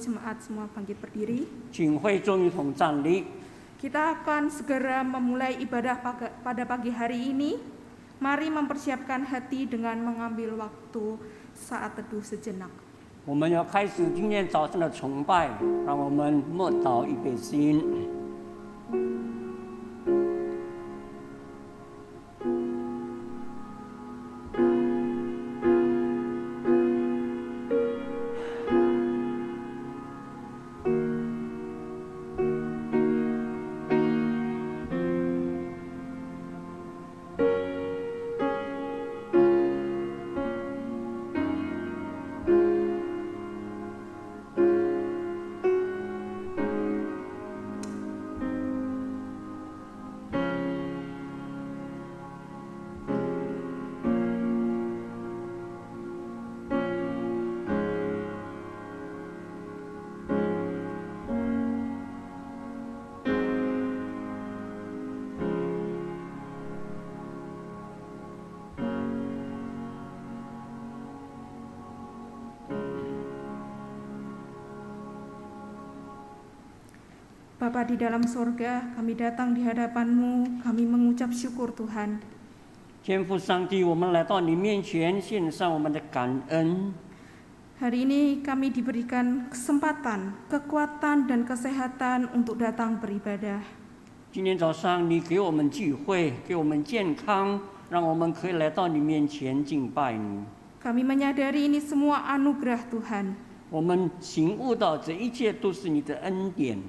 jemaat semua bangkit berdiri. 请会众一同站立。 Kita akan segera memulai ibadah pada pagi hari ini. Mari mempersiapkan hati dengan mengambil waktu saat teduh sejenak. 我们要开始今天早上的崇拜，让我们默祷预备心。 Bapa di dalam sorga, kami datang di hadapan-Mu, kami mengucap syukur Tuhan. 天父上帝，我们来到你面前，献上我们的感恩。 Hari ini kami diberikan kesempatan, kekuatan, dan kesehatan untuk datang beribadah. 今天早上你给我们聚会，给我们健康，让我们可以来到你面前敬拜你。 Kami menyadari ini semua anugerah Tuhan. 我们醒悟到这一切都是你的恩典。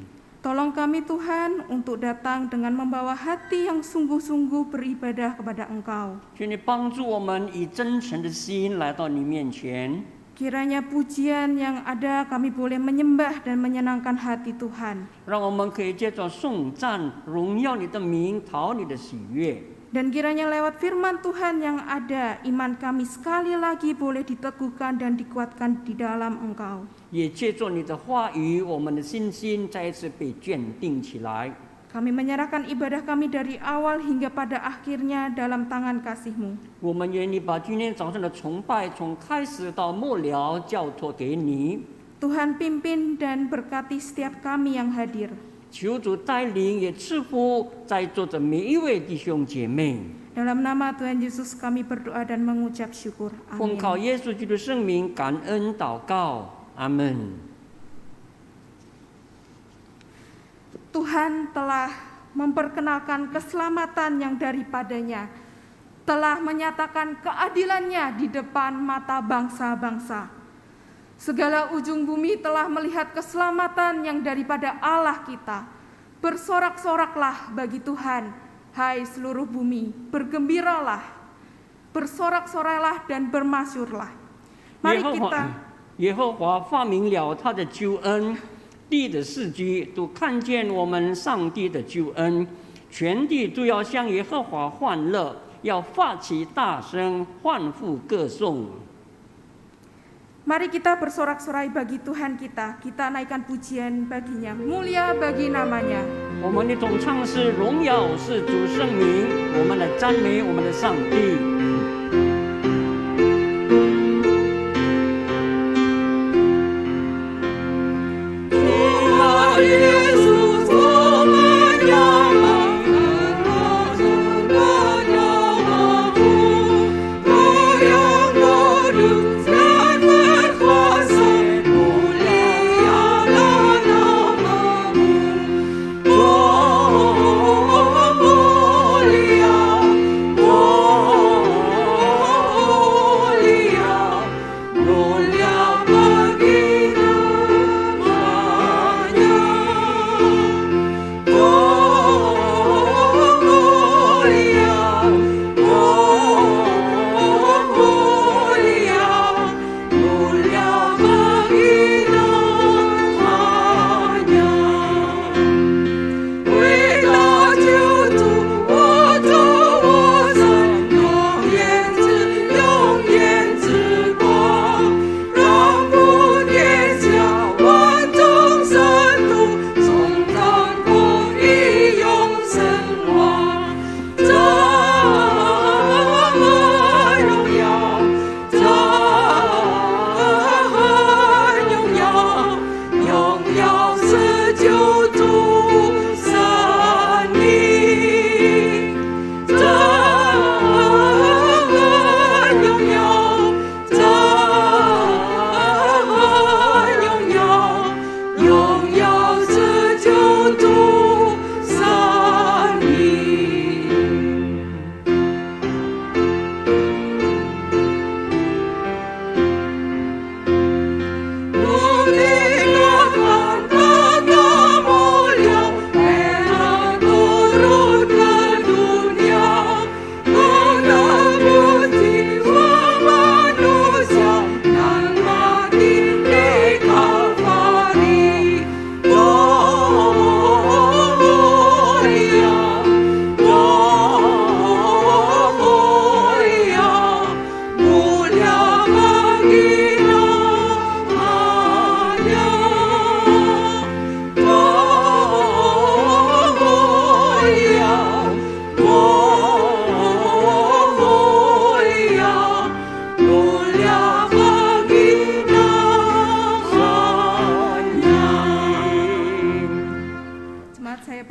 Tolong kami Tuhan untuk datang dengan membawa hati yang sungguh-sungguh beribadah kepada Engkau. 求你帮助我们以真诚的心来到你面前。 Kiranya pujian yang ada kami boleh menyembah dan menyenangkan hati Tuhan. 让我们可以借着颂赞荣耀你的名，讨你的喜悦。 Dan kiranya lewat firman Tuhan yang ada, iman kami sekali lagi boleh diteguhkan dan dikuatkan di dalam Engkau. 也借着你的话语，我们的信心再一次被坚定起来。 Kami menyerahkan ibadah kami dari awal hingga pada akhirnya dalam tangan kasih-Mu. 我们愿意把今天早上的崇拜从开始到末了交托给你。 Tuhan pimpin dan berkati setiap kami yang hadir. 求主带领，也赐福在座的每一位弟兄姐妹。 Dalam nama Tuhan Yesus kami berdoa dan mengucap syukur. 奉 Amin. 靠耶稣基督圣名感恩祷告，阿门。 Tuhan telah memperkenalkan keselamatan yang daripadanya, telah menyatakan keadilannya di depan mata bangsa-bangsa. Segala ujung bumi telah melihat keselamatan yang daripada Allah kita. Bersorak-soraklah bagi Tuhan, hai seluruh bumi, bergembiralah, bersorak-soraklah dan bermasyurlah. Mari kita 耶和华发明了他的救恩，地的四居都看见我们上帝的救恩，全地都要向耶和华欢乐，要发起大声欢呼歌颂。 Mari kita bersorak-sorai bagi Tuhan kita, kita naikkan pujian baginya, mulia bagi namanya. 我们的总唱诗荣耀是主圣名，我们来赞美我们的上帝。 Oh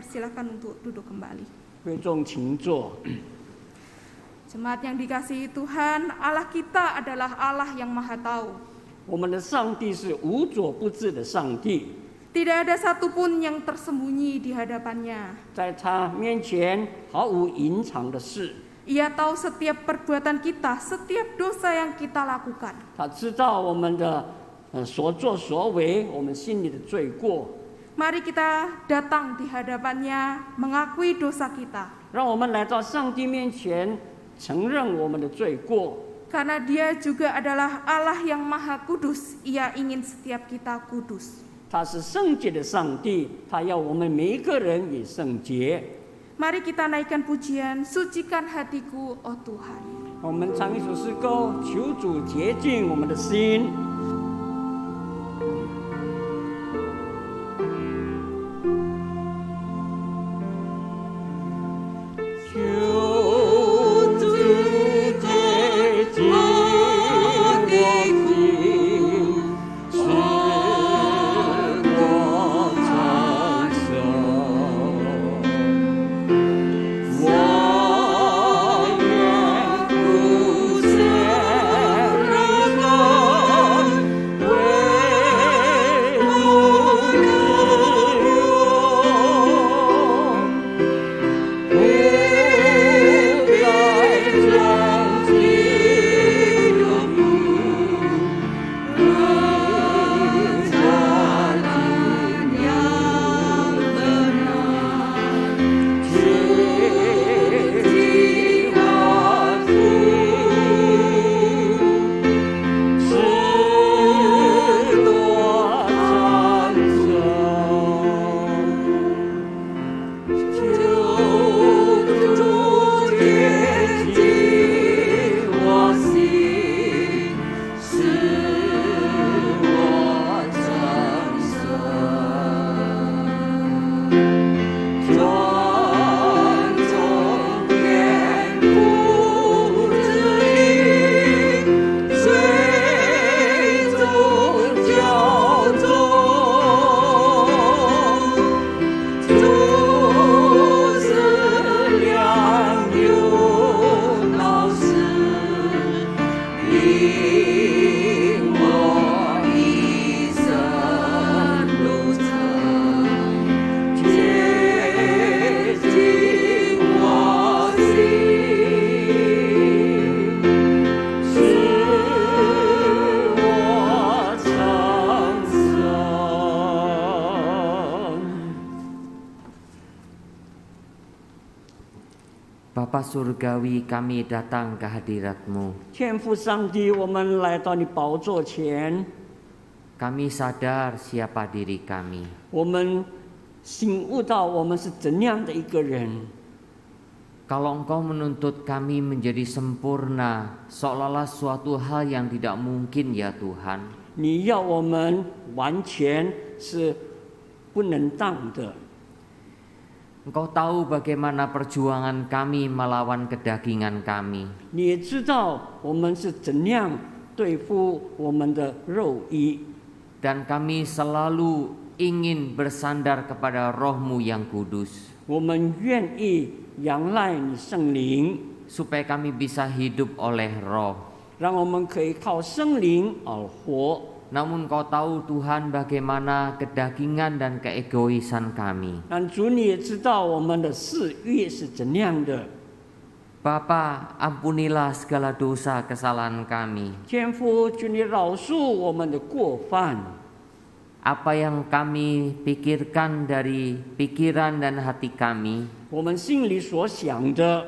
persilahkan untuk duduk kembali. 会众请坐。 Jemaat yang dikasihi Tuhan, Allah kita adalah Allah yang Maha Tahu. 我们的上帝是无所不知的上帝， Tidak ada satupun yang tersembunyi di hadapannya. 在他面前毫无隐藏的事。 Ia tahu setiap perbuatan kita, setiap dosa yang kita lakukan. 他知道我们的所作所为，我们心里的罪过。 Mari kita datang di hadapannya, mengakui dosa kita. 让我们来到上帝面前，承认我们的罪过。 Karena Dia juga adalah Allah yang Maha Kudus, Ia ingin setiap kita kudus. 他是圣洁的上帝，他要我们每一个人也圣洁。 Mari kita naikkan pujian, sucikan hatiku, oh Tuhan. 我们唱一首诗歌，求主洁净我们的心。 Bapa Surgawi, kami datang ke hadirat-Mu. 天父上帝，我们来到你宝座前， Kami sadar siapa diri kami. 我们醒悟到我们是怎样的一个人。 Kalau Engkau menuntut kami menjadi sempurna, seolah-olah suatu hal yang tidak mungkin ya Tuhan. 你要我们完全是不能当的。 Engkau tahu bagaimana perjuangan kami melawan kedagingan kami. 你也知道我们是怎样对付我们的肉衣， Dan kami selalu ingin bersandar kepada Roh-Mu yang kudus. 我们愿意仰赖你圣灵， Supaya kami bisa hidup oleh Roh. 让我们可以靠圣灵而活。 Namun Kau tahu Tuhan bagaimana kedagingan dan keegoisan kami. 但主你也知道我们的私欲是怎样的。 Bapa, ampunilah segala dosa kesalahan kami. 天父，求你饶恕我们的过犯。 Apa yang kami pikirkan dari pikiran dan hati kami, 我们心里所想的，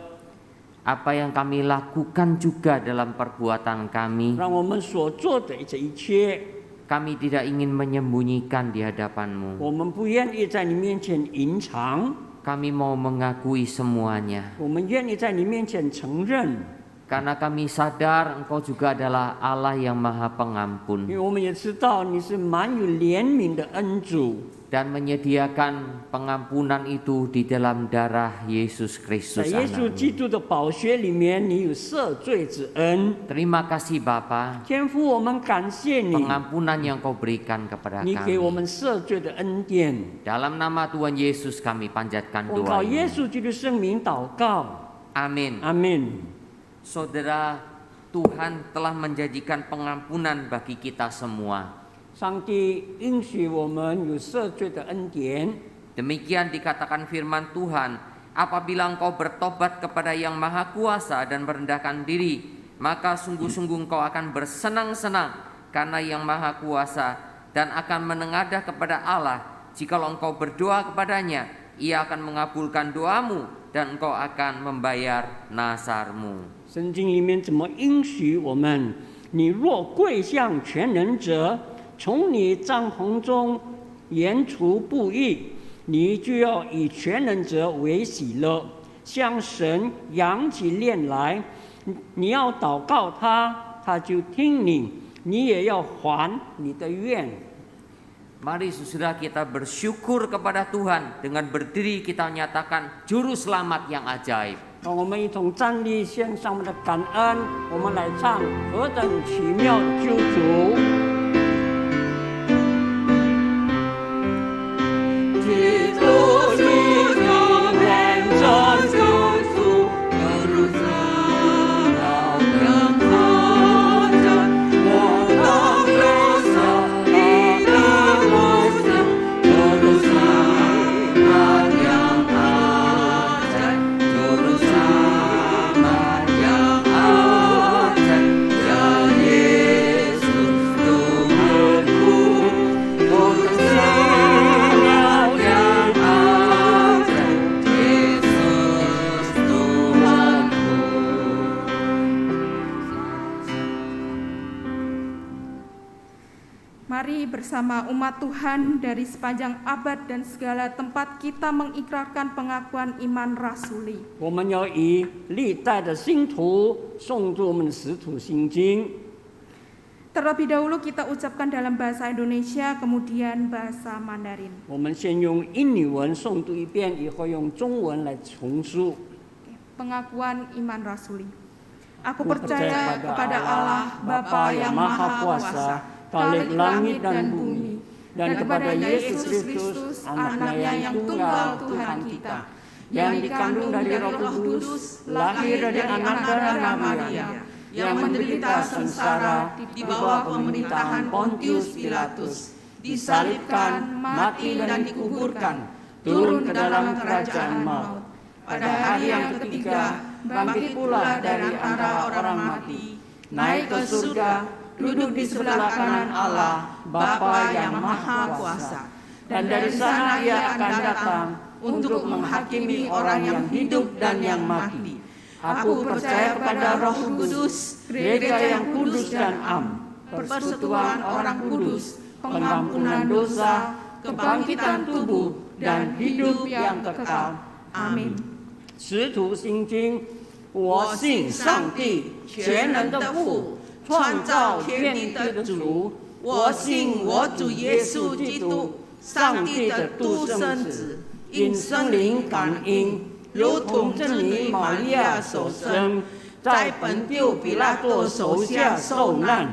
apa yang kami lakukan juga dalam perbuatan kami, 让我们所做的这一切， kami tidak ingin menyembunyikan di hadapan-Mu. 我们不愿意在你面前隐藏， Kami mau mengakui semuanya. 我们愿意在你面前承认， Karena kami sadar Engkau juga adalah Allah yang Maha 因 Pengampun. 为我们也知道你是满有怜悯的恩主。dan menyediakan pengampunan itu di dalam darah Yesus 在 Kristus 耶稣基 Anak-Mu. 督的宝血里面，你有赦罪之恩。 Terima kasih Bapa, 天父，我们感谢你， pengampunan yang Kau berikan kepada 你给我 kami. 们赦罪的恩典。 Dalam nama Tuhan Yesus kami panjatkan 我靠 doa 耶 ini. 稣基督圣名祷告， Amin. 阿门。 Saudara, Tuhan telah menjanjikan pengampunan bagi kita semua. 上帝应许我们有赦罪的恩典。 Demikian dikatakan firman Tuhan, apabila engkau bertobat kepada Yang Maha Kuasa dan merendahkan diri, maka sungguh-sungguh engkau akan bersenang-senang karena Yang Maha Kuasa dan akan menengadah kepada Allah. Jikalau engkau berdoa kepadanya, Ia akan mengabulkan doamu dan engkau akan membayar nasarmu. 圣经里面怎么应许我们？你若跪向全能者，从你帐篷中延除不义，你就要以全能者为喜乐，向神扬起脸来。你要祷告他，他就听你；你也要还你的愿。 Mari saudara kita bersyukur kepada Tuhan. Dengan berdiri kita menyatakan juru selamat yang ajaib. 让我们一同站立，献上我们的感恩。我们来唱何等奇妙的救主。 Mari bersama umat Tuhan dari sepanjang abad dan segala tempat kita mengikrarkan pengakuan iman rasuli. 我们要以历代的信徒诵读我们的使徒行经。 Terlebih dahulu kita ucapkan dalam bahasa Indonesia, kemudian bahasa Mandarin. 我们先用印尼文诵读一遍，以后用中文来重述。 Pengakuan iman rasuli. Aku Aku percaya kepada Allah, Bapa yang Maha Kuasa, Khalik langit dan bumi, dan kepada Yesus Kristus, anaknya yang tunggal Tuhan kita, yang dikandung dari Roh Kudus, lahir dari anak darah Maria, yang menderita sengsara di bawah pemerintahan Pontius Pilatus, disalibkan, mati dan dikuburkan, turun ke dalam kerajaan maut. Pada hari yang ketiga, bangkit pula dari antara orang mati, naik ke surga, duduk di sebelah kanan Allah, Bapa yang Maha Kuasa. Dan dari sana Ia akan datang untuk menghakimi orang yang hidup dan yang mati. Aku percaya kepada Roh Kudus, gereja yang kudus dan am, persekutuan orang kudus, pengampunan dosa, kebangkitan tubuh, dan hidup yang kekal. Amin. 使徒行经，我信上帝全能的父，创造天地的主。我信我主耶稣基督，上帝的独生子，因圣灵感应，如同真理玛利亚所生，在本丢比拉多手下受难，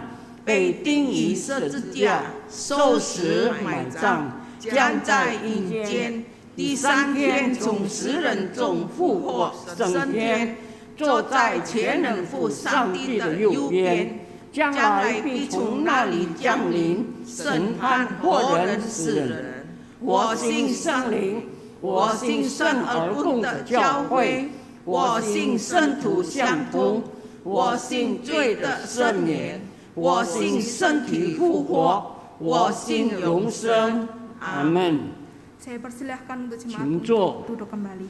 被钉于十字架，受死埋葬，将在阴间。 第三天从死人中复活升天，坐在全能父上帝的右边，将来必从那里降临，审判活人死人。我信圣灵，我信圣而共的教会，我信圣徒相通，我信罪的赦免，我信身体复活，我信永生。阿门。 Saya persilahkan untuk jemaat Cingco. untuk duduk kembali.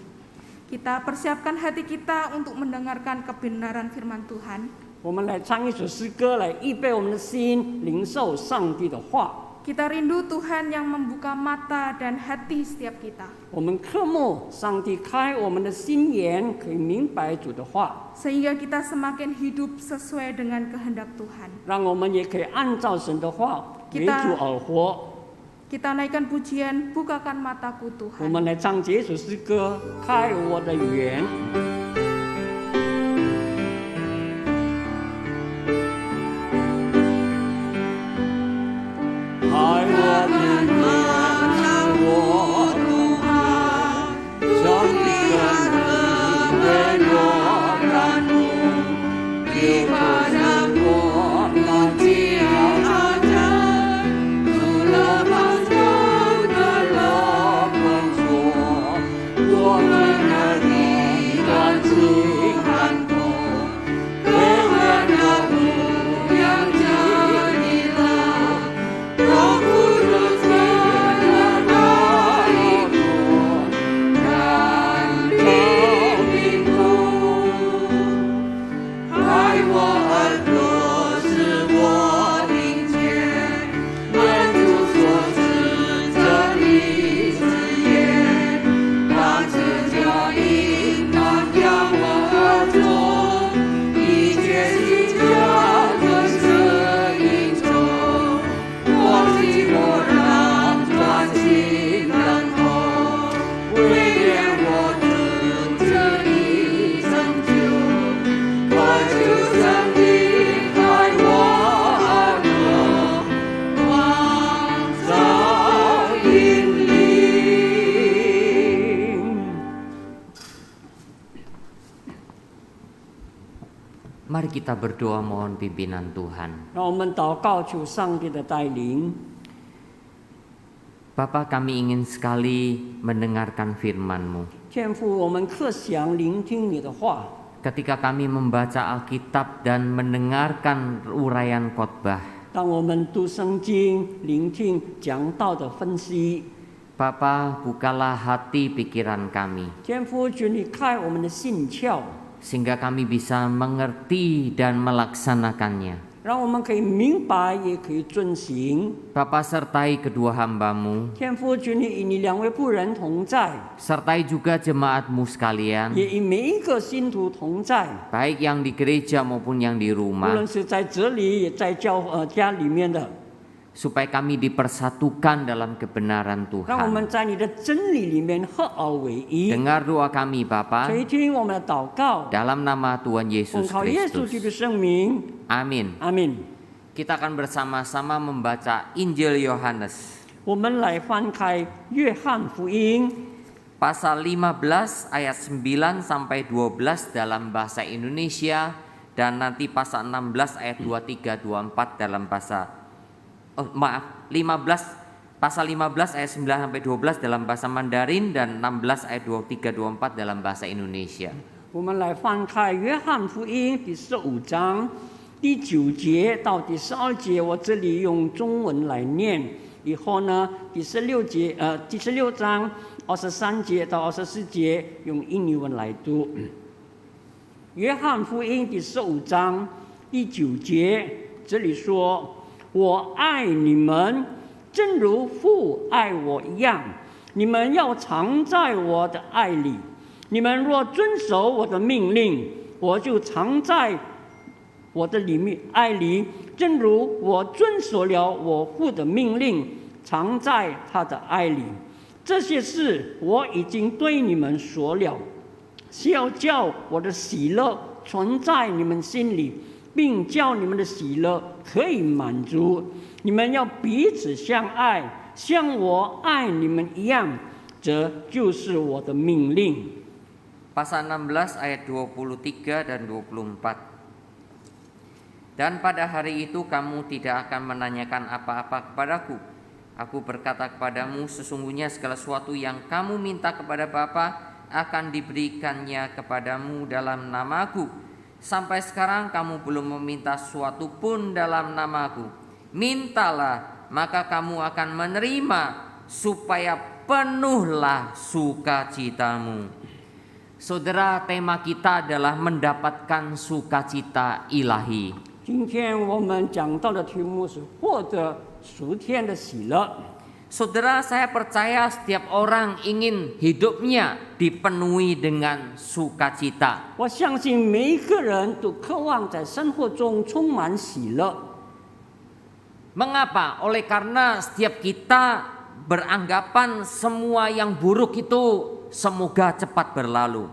Kita persiapkan hati kita untuk mendengarkan kebenaran firman Tuhan. 我们来唱一首诗歌，来预备我们的心，领受上帝的话。 Kita rindu Tuhan yang membuka mata dan hati setiap kita. 我们渴慕上帝开我们的心眼，可以明白主的话， Sehingga kita semakin hidup sesuai dengan kehendak Tuhan. 让我们也可以按照神的话为主而活。Kita naikkan pujian, bukakan mataku 我 Tuhan. 们来唱这首诗歌，开我的眼。开我的眼，我上帝的你为我看顾，留着我那脚踏着主了方舟的乐观说，我们的力量尽看透，黑暗的不要这里了。若不如天的大有多，难逃贫苦。爱我耳朵使我听见，满足所赐这里之言，把这脚引导向我耳中，一切心交的声音中。我寂寞让专心等候，为愿我主这一成就，渴求生命开我耳朵，望照引领。 Mari kita berdoa mohon pimpinan Tuhan. 让我们祷告，求上帝的带领。 Bapa, kami ingin sekali mendengarkan firman-Mu. 天父，我们特想聆听你的话。 Ketika kami membaca Alkitab dan mendengarkan uraian khotbah, 当我们读圣经、聆听讲道的分析， Bapa, bukalah hati pikiran kami, 天父，求你开我们的心窍， sehingga kami bisa mengerti dan melaksanakannya. 让我们可以明白，也可以遵行。 Bapa, sertai kedua hamba-Mu, 天父，求你与你两位仆人同在， sertai juga jemaat-Mu sekalian, 也与每一个信徒同在， baik yang di gereja maupun yang di 无 rumah, 论是在这里，也在家里面的， supaya kami dipersatukan dalam kebenaran 让我 Tuhan. 们在你的真理里面合而为一。 Dengar doa kami, Bapa, 垂听我们的祷告， dalam nama Tuhan 奉 Yesus 靠耶稣基督 Kristus. 的圣名， Amin. 阿门。 Kita akan bersama-sama membaca Injil Yohanes 我们来翻开约翰福音 pasal 15 ayat 9 sampai 12 dalam bahasa Indonesia dan nanti pasal 16 ayat 23 24 dalam bahasa pasal 15 ayat 9 sampai 12 dalam bahasa Mandarin dan 16 ayat 23 24 dalam bahasa Indonesia. 我们来翻开约翰福音第15章第9节到第12节，我这里用中文来念。以后呢，第16章23节到24节用印尼文来读。约翰福音第15章第9节，这里说：“我爱你们，正如父爱我一样，你们要常在我的爱里。你们若遵守我的命令，我就常在我的爱里，正如我遵守了我父的命令，常在他的爱里。这些事我已经对你们说了，是要叫我的喜乐存在你们心里，并叫你们的喜乐可以满足。你们要彼此相爱，像我爱你们一样，这就是我的命令。” Pasal 16 ayat 23 dan 24. Dan pada hari itu kamu tidak akan menanyakan apa-apa kepadaku. Aku berkata kepadamu, sesungguhnya segala sesuatu yang kamu minta kepada Bapa akan diberikannya kepadamu dalam namaku. Sampai sekarang kamu belum meminta sesuatu pun dalam namaku. Mintalah, maka kamu akan menerima, supaya penuhlah sukacitamu. Saudara, tema kita adalah mendapatkan sukacita ilahi. 今天我们讲到的题目是获得属天的喜乐。 Saudara, saya percaya setiap orang ingin hidupnya dipenuhi dengan sukacita. 我相信每一个人都渴望在生活中充满喜乐。 Mengapa? Oleh karena setiap kita beranggapan semua yang buruk itu semoga cepat berlalu.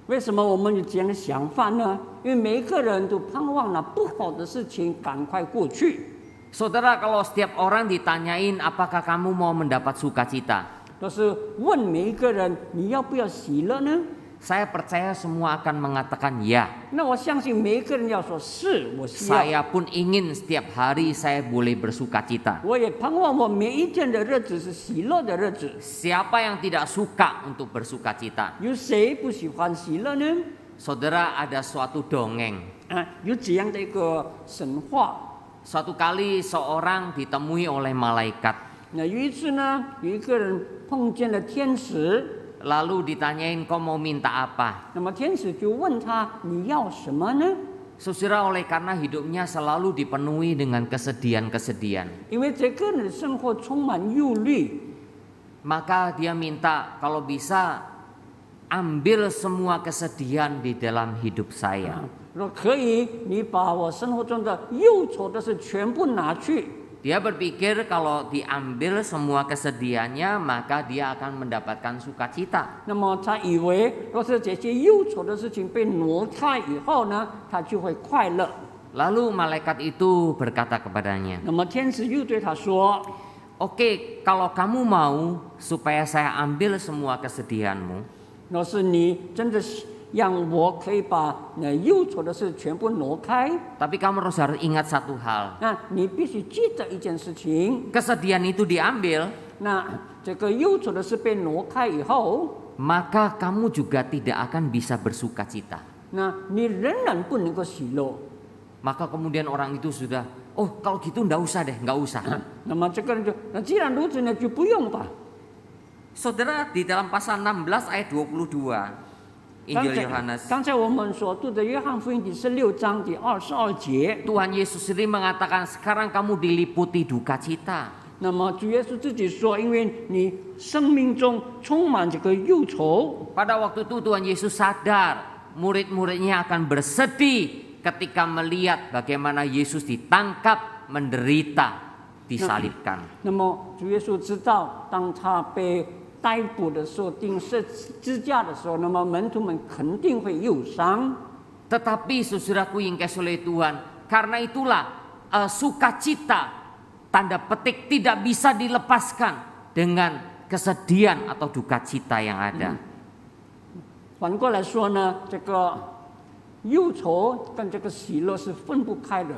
为什么我们有这样的想法呢？因为每一个人都盼望了不好的事情赶快过去。 Saudara, kalau setiap orang ditanyain apakah kamu mau mendapat sukacita, 但是问每一个人，你要不要喜乐呢？ saya percaya semua akan mengatakan ya. 那我相信每一个人要说是，我需要。 Saya pun ingin setiap hari saya boleh bersukacita. 我也盼望我每一天的日子是喜乐的日子。 Siapa yang tidak suka untuk bersukacita? 有谁不喜欢喜乐呢？ Saudara, ada suatu dongeng. 有这样的一个神话。 Suatu kali seorang ditemui oleh malaikat. 那有一次呢，有一个人碰见了天使， Lalu ditanyain kau mau minta apa? 那么天使就问他你要什么呢？ Saudara, oleh karena hidupnya selalu dipenuhi dengan kesedihan-kesedihan, 因为这个人的生活充满忧虑， maka dia minta kalau bisa ambil semua kesedihan di dalam hidup saya. 说可以，你把我生活中的忧愁的事全部拿去。 Dia berpikir kalau diambil semua kesedihannya maka dia akan mendapatkan sukacita. 那么他以为，若是这些忧愁的事情被挪开以后呢，他就会快乐。 Lalu malaikat itu berkata kepadanya, 那么天使又对他说 "Oke, kalau kamu mau supaya saya ambil semua kesedihanmu,：“ 若是你真的让我可以把那忧愁的事全部挪开， tapi kamu harus ingat satu hal. 那你必须记得一件事情。 Kesedihan itu diambil, 那这个忧愁的事被挪开以后， maka kamu juga tidak akan bisa bersukacita." 那你仍然不能够喜乐。 Maka kemudian orang itu sudah, "Oh, kalau gitu enggak usah deh, enggak usah." 那么这个人就，那既然如此呢，就不用吧。 Saudara, di dalam pasal 16 ayat 22 Injil Yohanes, 刚才我们所读的约翰福音第16章第22节， Tuhan Yesus sendiri mengatakan, "Sekarang kamu diliputi duka cita." 那么主耶稣自己说，因为你生命中充满这个忧愁。 Pada waktu itu Tuhan Yesus sadar murid-muridnya akan bersedih ketika melihat bagaimana Yesus ditangkap, menderita, disalibkan. 那么主耶稣知道，当他被逮捕的时候，钉十字架的时候，那么门徒们肯定会忧伤。 Tetapi saudaraku yang kasih oleh Tuhan, karena itulah sukacita tanda petik tidak bisa dilepaskan dengan kesedihan atau duka cita yang ada. 反过来说呢，这个忧愁跟这个喜乐是分不开的。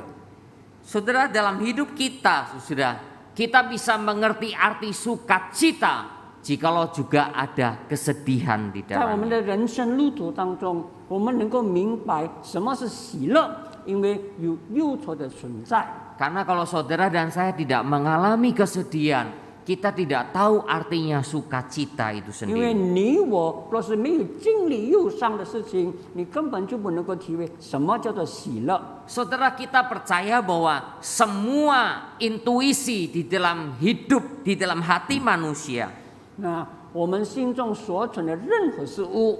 Saudara, dalam hidup kita, saudara, kita bisa mengerti arti sukacita jikalau juga ada kesedihan di 在我们 dalamnya. 的人生路途当中，我们能够明白什么是喜乐，因为有忧愁的存在。 Karena kalau saudara dan saya tidak mengalami kesedihan, kita tidak tahu artinya sukacita itu 因为 sendiri. 你我若是没有经历忧伤的事情，你根本就不能够体会什么叫做喜乐。 Saudara, kita percaya bahwa semua intuisi di dalam hidup, di dalam hati manusia, 那我们心中所存的任何事物，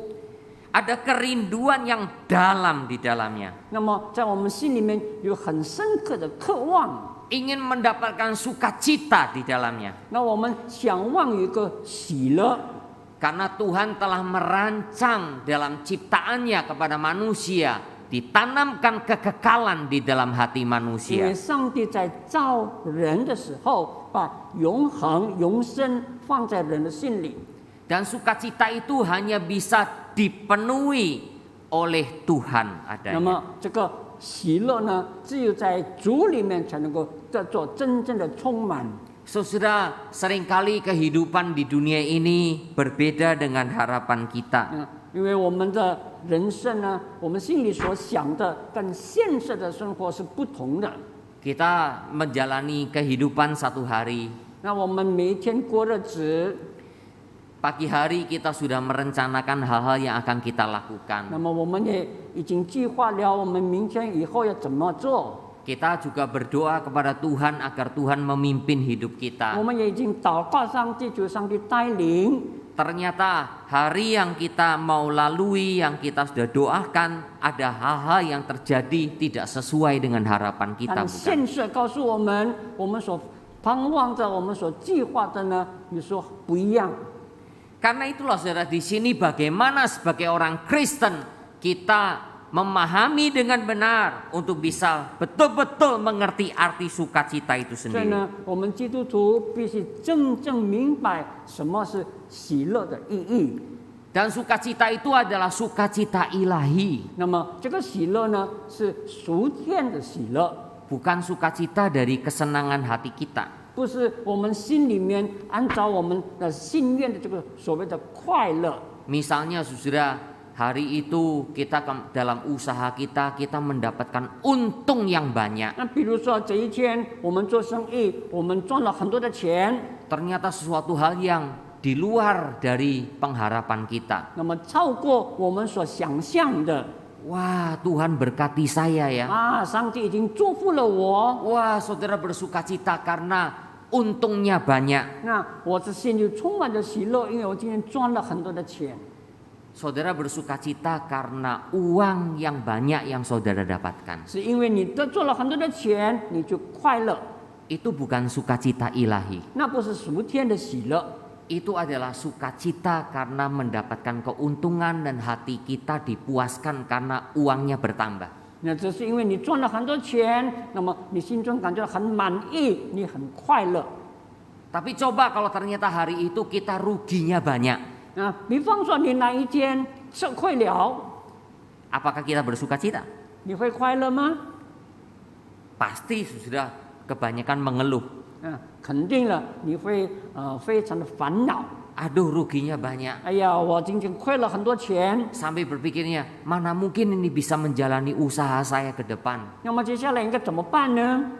ada kerinduan yang dalam di dalamnya. 那么在我们心里面有很深刻的渴望， Ingin mendapatkan sukacita di dalamnya. 那我们想望有一个喜乐， Karena Tuhan telah merancang dalam ciptaannya kepada manusia, ditanamkan kekekalan di dalam hati 因 manusia. 为上帝在造人的时候，把永恒永生放在人的心里。 Dan sukacita itu hanya bisa dipenuhi oleh Tuhan 那 adanya. 么这个喜乐呢，只有在主里面才能够做真正的充满。 Saudara, seringkali kehidupan di dunia ini berbeda dengan harapan kita. 因为我们的人生呢，我们心里所想的跟现实的生活是不同的。 Kita menjalani kehidupan satu hari. 那我们每一天过日子， Pagi hari kita sudah merencanakan hal-hal yang akan kita 那 lakukan. 么我们也已经计划了我们明天以后要怎么做。 Kita juga berdoa kepada Tuhan agar Tuhan memimpin hidup 我 kita. 们也已经祷告上帝，求上帝带领。 Ternyata hari yang kita mau lalui, yang kita sudah doakan, ada hal-hal yang terjadi tidak sesuai dengan harapan kita, 但 bukan? 现实告诉我们，我们所盼望着我们所计划的呢，你说不一样。 Karena itulah saudara di sini bagaimana sebagai orang Kristen kita memahami dengan benar untuk bisa betul-betul mengerti arti sukacita itu 所以 sendiri. 呢，我们基督徒必须真正明白什么是喜乐的意义。 Dan sukacita itu adalah sukacita ilahi, 那么这个喜乐呢，是属天的喜乐， bukan sukacita dari kesenangan hati kita. 不是我们心里面按照我们的心愿的这个所谓的快乐。 Misalnya saudara, hari itu kita dalam usaha kita mendapatkan untung yang banyak. 那比如说这一天我们做生意，我们赚了很多的钱， Ternyata sesuatu hal yang di luar dari pengharapan kita. 那么超过我们所想象的 Wah, Tuhan berkati saya ya. 啊，上帝已经祝福了我。 Wah, saudara bersukacita karena untungnya banyak. 那我的心里充满着喜乐，因为我今天赚了很多的钱。 Saudara bersukacita karena uang yang banyak yang saudara dapatkan. 是因为你做了很多的钱，你就快乐， Itu bukan sukacita ilahi. 那不是属天的喜乐。 Itu adalah sukacita karena mendapatkan keuntungan dan hati kita dipuaskan karena uangnya bertambah. 那这是因为你赚了很多钱，那么你心中感觉很满意，你很快乐。 Tapi coba kalau ternyata hari itu kita ruginya banyak. 啊，比方说你哪一天吃亏了， Apakah kita bersukacita? 你会快乐吗？ Pasti sudah kebanyakan mengeluh. 啊，肯定了，你会非常的烦恼。 Aduh, ruginya banyak. 哎呀，我今天亏了很多钱， Sampai berpikirnya, mana mungkin ini bisa menjalani usaha saya ke depan. 那么接下来应该怎么办呢？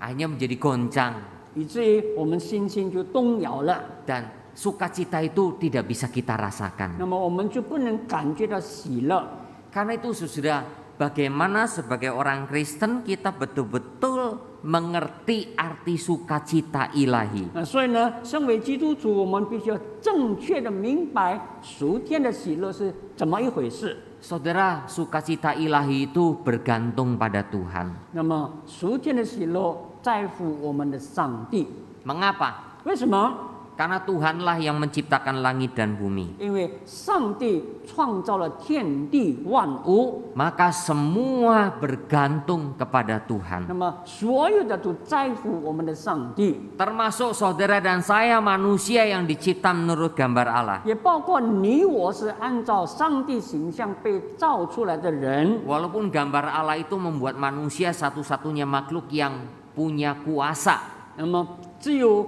Akhirnya menjadi goncang. 以至于我们心情就动摇了， Dan sukacita itu tidak bisa kita rasakan. 那么我们就不能感觉到喜乐。 Karena itu sudah bagaimana sebagai orang Kristen kita betul-betul mengerti arti sukacita ilahi. 所以呢，身为基督徒，我们必须要正确的明白属天的喜乐是怎么一回事。 Saudara, sukacita ilahi itu bergantung pada Tuhan. 那么属天的喜乐在乎我们的上帝， Mengapa? 为什么？ Karena Tuhanlah yang menciptakan langit dan bumi. 因为上帝创造了天地万物， Maka semua bergantung kepada 那 Tuhan. 么所有的都在乎我们的上帝， Termasuk saudara dan saya manusia yang dicipta menurut gambar Allah. 也包括你我是按照上帝形象被造出来的人。 Walaupun gambar Allah itu membuat manusia satu-satunya makhluk yang punya kuasa. 那么只有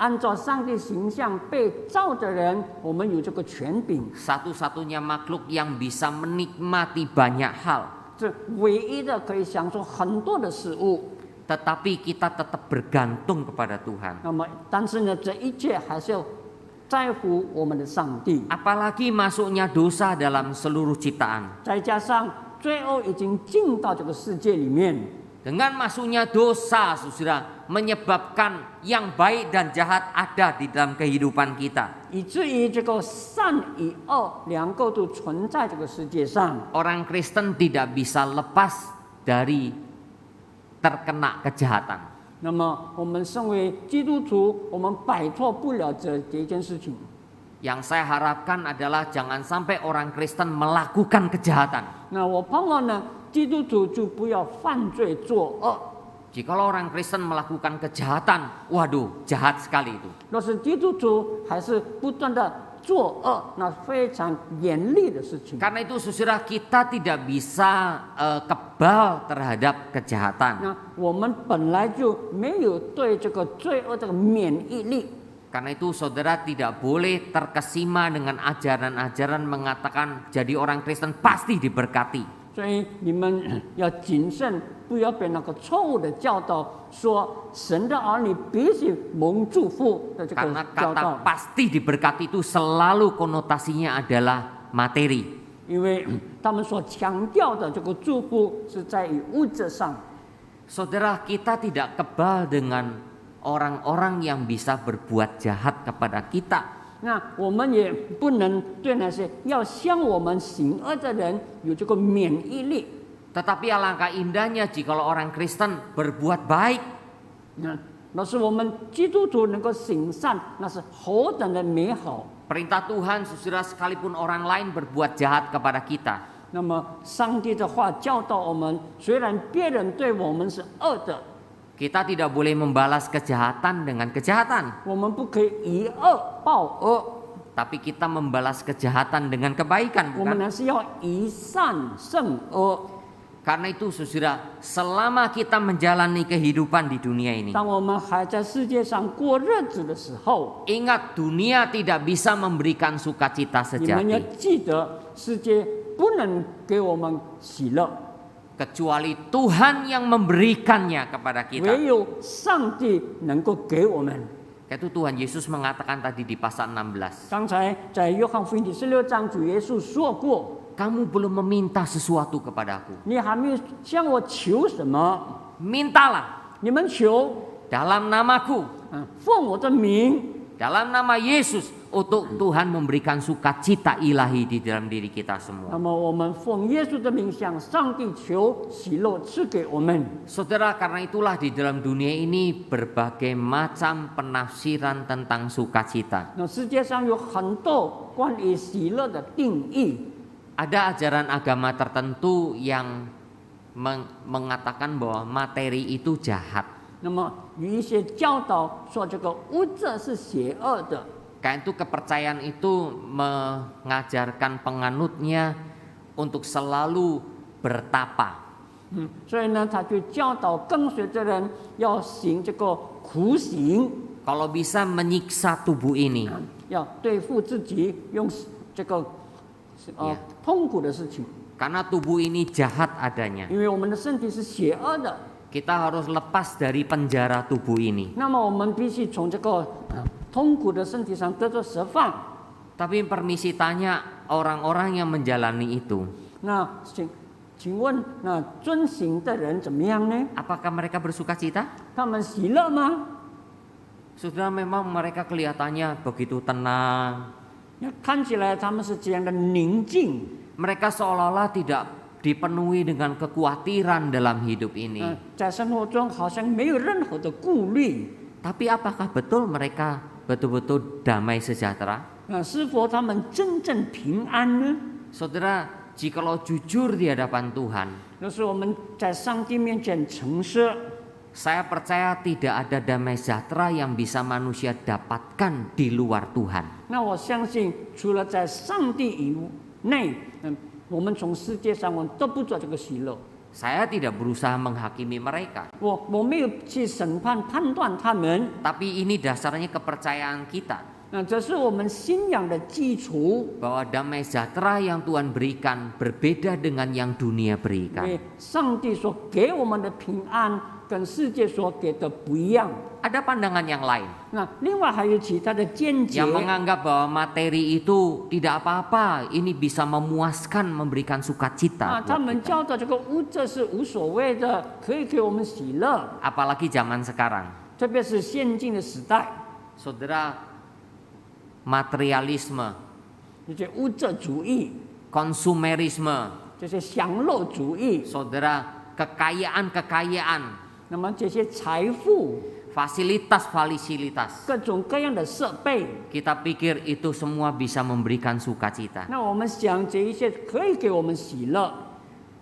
按照上帝形象被造的人，我们有这个权柄， Satu-satunya makhluk yang bisa menikmati banyak hal. 这唯一的可以享受很多的事物。 Tetapi kita tetap bergantung kepada Tuhan. 那么，但是呢，这一切还是要在乎我们的上帝。 Apalagi masuknya dosa dalam seluruh ciptaan. 再加上罪恶已经进到这个世界里面， Dengan masuknya dosa, saudara, menyebabkan yang baik dan jahat ada di dalam kehidupan kita. 以至于这个善与恶两个都存在这个世界上。 Orang Kristen tidak bisa lepas dari terkena kejahatan. 那么，我们身为基督徒，我们摆脱不了这一件事情。 Yang saya harapkan adalah jangan sampai orang Kristen melakukan kejahatan. 那我盼望呢，基督徒就不要犯罪作恶。 Jikalau orang Kristen melakukan kejahatan, waduh, jahat sekali itu. 若是基督徒还是不断的作恶，那非常严厉的事情。 Karena itu saudara, kita tidak bisa kebal terhadap kejahatan. 那我们本来就没有对这个罪恶这个免疫力， Karena itu saudara tidak boleh terkesima dengan ajaran-ajaran mengatakan jadi orang Kristen pasti diberkati. 所以你们要谨慎，不要被那个错误的教导说神的儿女必须蒙祝福的这个 Karena 教 kata 导， pasti diberkati itu selalu konotasinya adalah materi. 因为他们所强调的这个祝福是在于物质上。 Saudara, kita tidak kebal dengan orang-orang yang bisa berbuat jahat kepada kita. 那我们也不能对那些要向我们行恶的人有这个免疫力。 Tetapi alangkah indahnya jikalau orang Kristen berbuat baik. 那若是我们基督徒能够行善，那是何等的美好！ Perintah Tuhan, saudara, sekalipun orang lain berbuat jahat kepada kita, 那么上帝的话教导我们，虽然别人对我们是恶的， kita tidak boleh membalas kejahatan dengan kejahatan, 我们不可以以恶报恶， tapi kita membalas kejahatan dengan kebaikan, 我们 bukan? 呢是要以善胜恶。 Karena itu, saudara, selama kita menjalani kehidupan di dunia ini, 当我们还在世界上过日子的时候， ingat dunia tidak bisa memberikan sukacita 你们要 sejati 记得，世界不能给我们喜乐， kecuali Tuhan yang memberikannya kepada 唯 kita. 有上帝能够给我们。 Itu Tuhan Yesus mengatakan tadi di pasal 16. 刚才在约翰福音第16章，主耶稣说过。 Kamu belum meminta sesuatu kepadaku. 你还没有向我求什么？ Mintalah 你们求， dalam namaku, 奉我的名， dalam nama Yesus, untuk Tuhan memberikan sukacita ilahi di dalam diri kita 那 semua. 么我们奉耶稣的名向上帝求喜乐赐给我们。 Saudara, karena itulah di dalam dunia ini berbagai macam penafsiran tentang sukacita. 那世界上有很多关于喜乐的定义。 Ada ajaran agama tertentu yang mengatakan bahwa materi itu jahat. 那么有一些教导说这个物质是邪恶的， Karena itu kepercayaan itu mengajarkan penganutnya untuk selalu bertapa. 所以呢，他就教导跟随的人要行这个苦行， Kalau bisa menyiksa tubuh ini. 要对付自己，用这个痛苦的事情。 Karena tubuh ini jahat adanya. 因为我们的身体是邪恶的， Kita harus lepas dari penjara tubuh ini. 那么我们必须从这个痛苦的身体上得到释放。 Tapi permisi tanya orang-orang yang menjalani itu. 那请问，那遵行的人怎么样呢？ Apakah mereka bersuka cita? 他们喜乐吗？ Sudah memang mereka kelihatannya begitu tenang. 看起来他们是这样的宁静。 Mereka seolah-olah tidak dipenuhi dengan kekhawatiran dalam hidup ini. 在生活中好像没有任何的顾虑。 Tapi apakah betul mereka betul-betul damai sejahtera? 是否他们真正平安呢？ Saudara, jikalau jujur di hadapan Tuhan, 就是我们在上帝面前诚实， saya percaya tidak ada damai sejahtera yang bisa manusia dapatkan di luar Tuhan. 那我相信，除了在上帝以内，我们从世界上我们得不到这个喜乐。 Saya tidak berusaha menghakimi mereka, 我没有去审判判断他们， tapi ini dasarnya kepercayaan kita 这是我们信仰的基础。 bahwa damai sejahtera yang Tuhan berikan berbeda dengan yang dunia 因 berikan. 为上帝所给我们的平安跟世界所给的不一样。 Ada pandangan yang lain 那另外还有其他的见解， yang menganggap bahwa materi itu tidak apa-apa, ini bisa memuaskan, memberikan sukacita 他 buat 们 kita. 教导这个物质是无所谓的，可以给我们喜乐， Apalagi zaman sekarang, 特别是现今的时代， saudara, materialisme, 这些物质主义、 konsumerisme, 这些享乐主义， saudara, kekayaan-kekayaan, 那么这些财富、 fasilitas-fasilitas. 各种各样的设备， Kita pikir itu semua bisa memberikan sukacita. 那我们想这一些可以给我们喜乐。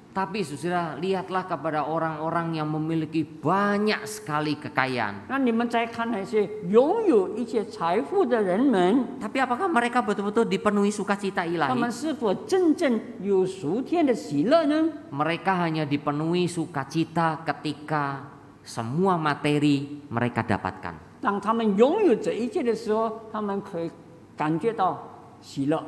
Tapi saudara, lihatlah kepada orang-orang yang memiliki banyak sekali kekayaan. 那你们再看那些拥有一些财富的人们， Tapi apakah mereka betul-betul dipenuhi sukacita 他 ilahi? 们是否真正有属天的喜乐呢？ Mereka hanya dipenuhi sukacita ketika semua materi mereka dapatkan. 当他们拥有这一切的时候，他们可以感觉到喜乐。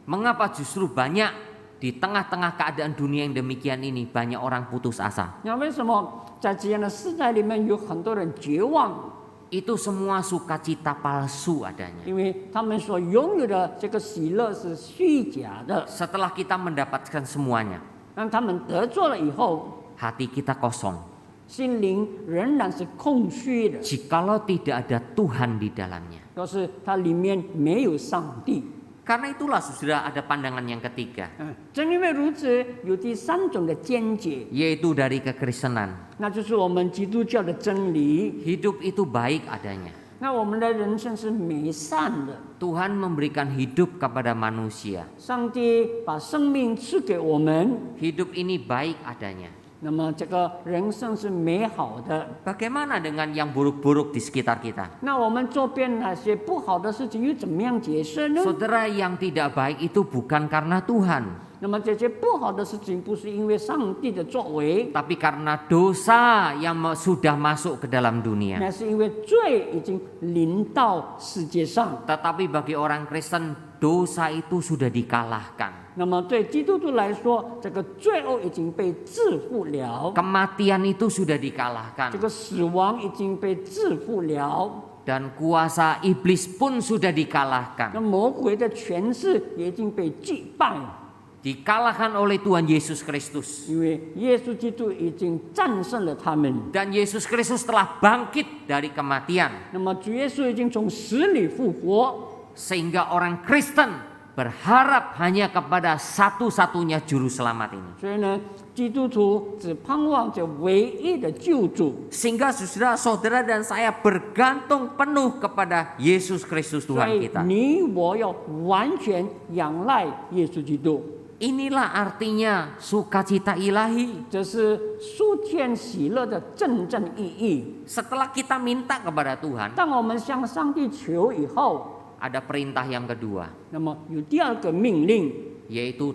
Mengapa justru banyak di tengah-tengah keadaan dunia yang demikian ini banyak orang putus asa? 那为什么在这样的时代里面有很多人绝望？ Itu semua sukacita palsu adanya. 因为他们所拥有的这个喜乐是虚假的， Setelah kita mendapatkan semuanya, 当他们得做了以后， hati kita kosong. 心灵仍然是空虚的， Jikalau tidak ada Tuhan di dalamnya. 就是它里面没有上帝。Karena itulah saudara ada pandangan yang ketiga, 正因为如此，有第三种的见解， yaitu dari kekristenan. 那就是我们基督教的真理。 Hidup itu baik adanya. 那我们的人生是美善的， Tuhan memberikan hidup kepada manusia. 上帝把生命赐给我们， Hidup ini baik adanya. 那么这个人生是美好的。 Bagaimana dengan yang buruk-buruk di sekitar kita? 那我们周边那些不好的事情又怎么样解释呢？ Saudara, yang tidak baik itu bukan karena Tuhan, 那么这些不好的事情不是因为上帝的作为， tapi karena dosa yang sudah masuk ke dalam dunia. 那是因为罪已经临到世界上。 Tetapi bagi orang Kristen, dosa itu sudah dikalahkan. 那么对基督徒来说，这个罪恶已经被制服了， Kematian itu sudah 这 dikalahkan. 个死亡已经被制服了， Dan kuasa iblis pun sudah dikalahkan. 那魔鬼的权势也已经被击败了， Dikalahkan oleh Tuhan Yesus Kristus. 因为耶稣基督已经战胜了他们。 Dan Yesus Kristus telah bangkit dari kematian. 那么主耶稣已经从死里复活， Sehingga orang Kristen berharap hanya kepada satu-satunya juru selamat ini. 所以呢，基督徒只盼望着唯一的救主。 Sehingga saudara dan saya bergantung penuh kepada Yesus Kristus 所 Tuhan 以 kita. 你我要完全仰赖耶稣基督， Inilah artinya sukacita ilahi. 这是属天喜乐的真正意义。 Setelah kita minta kepada Tuhan, 当我们向上帝求以后， ada perintah yang kedua, 那么有第二个命令， yaitu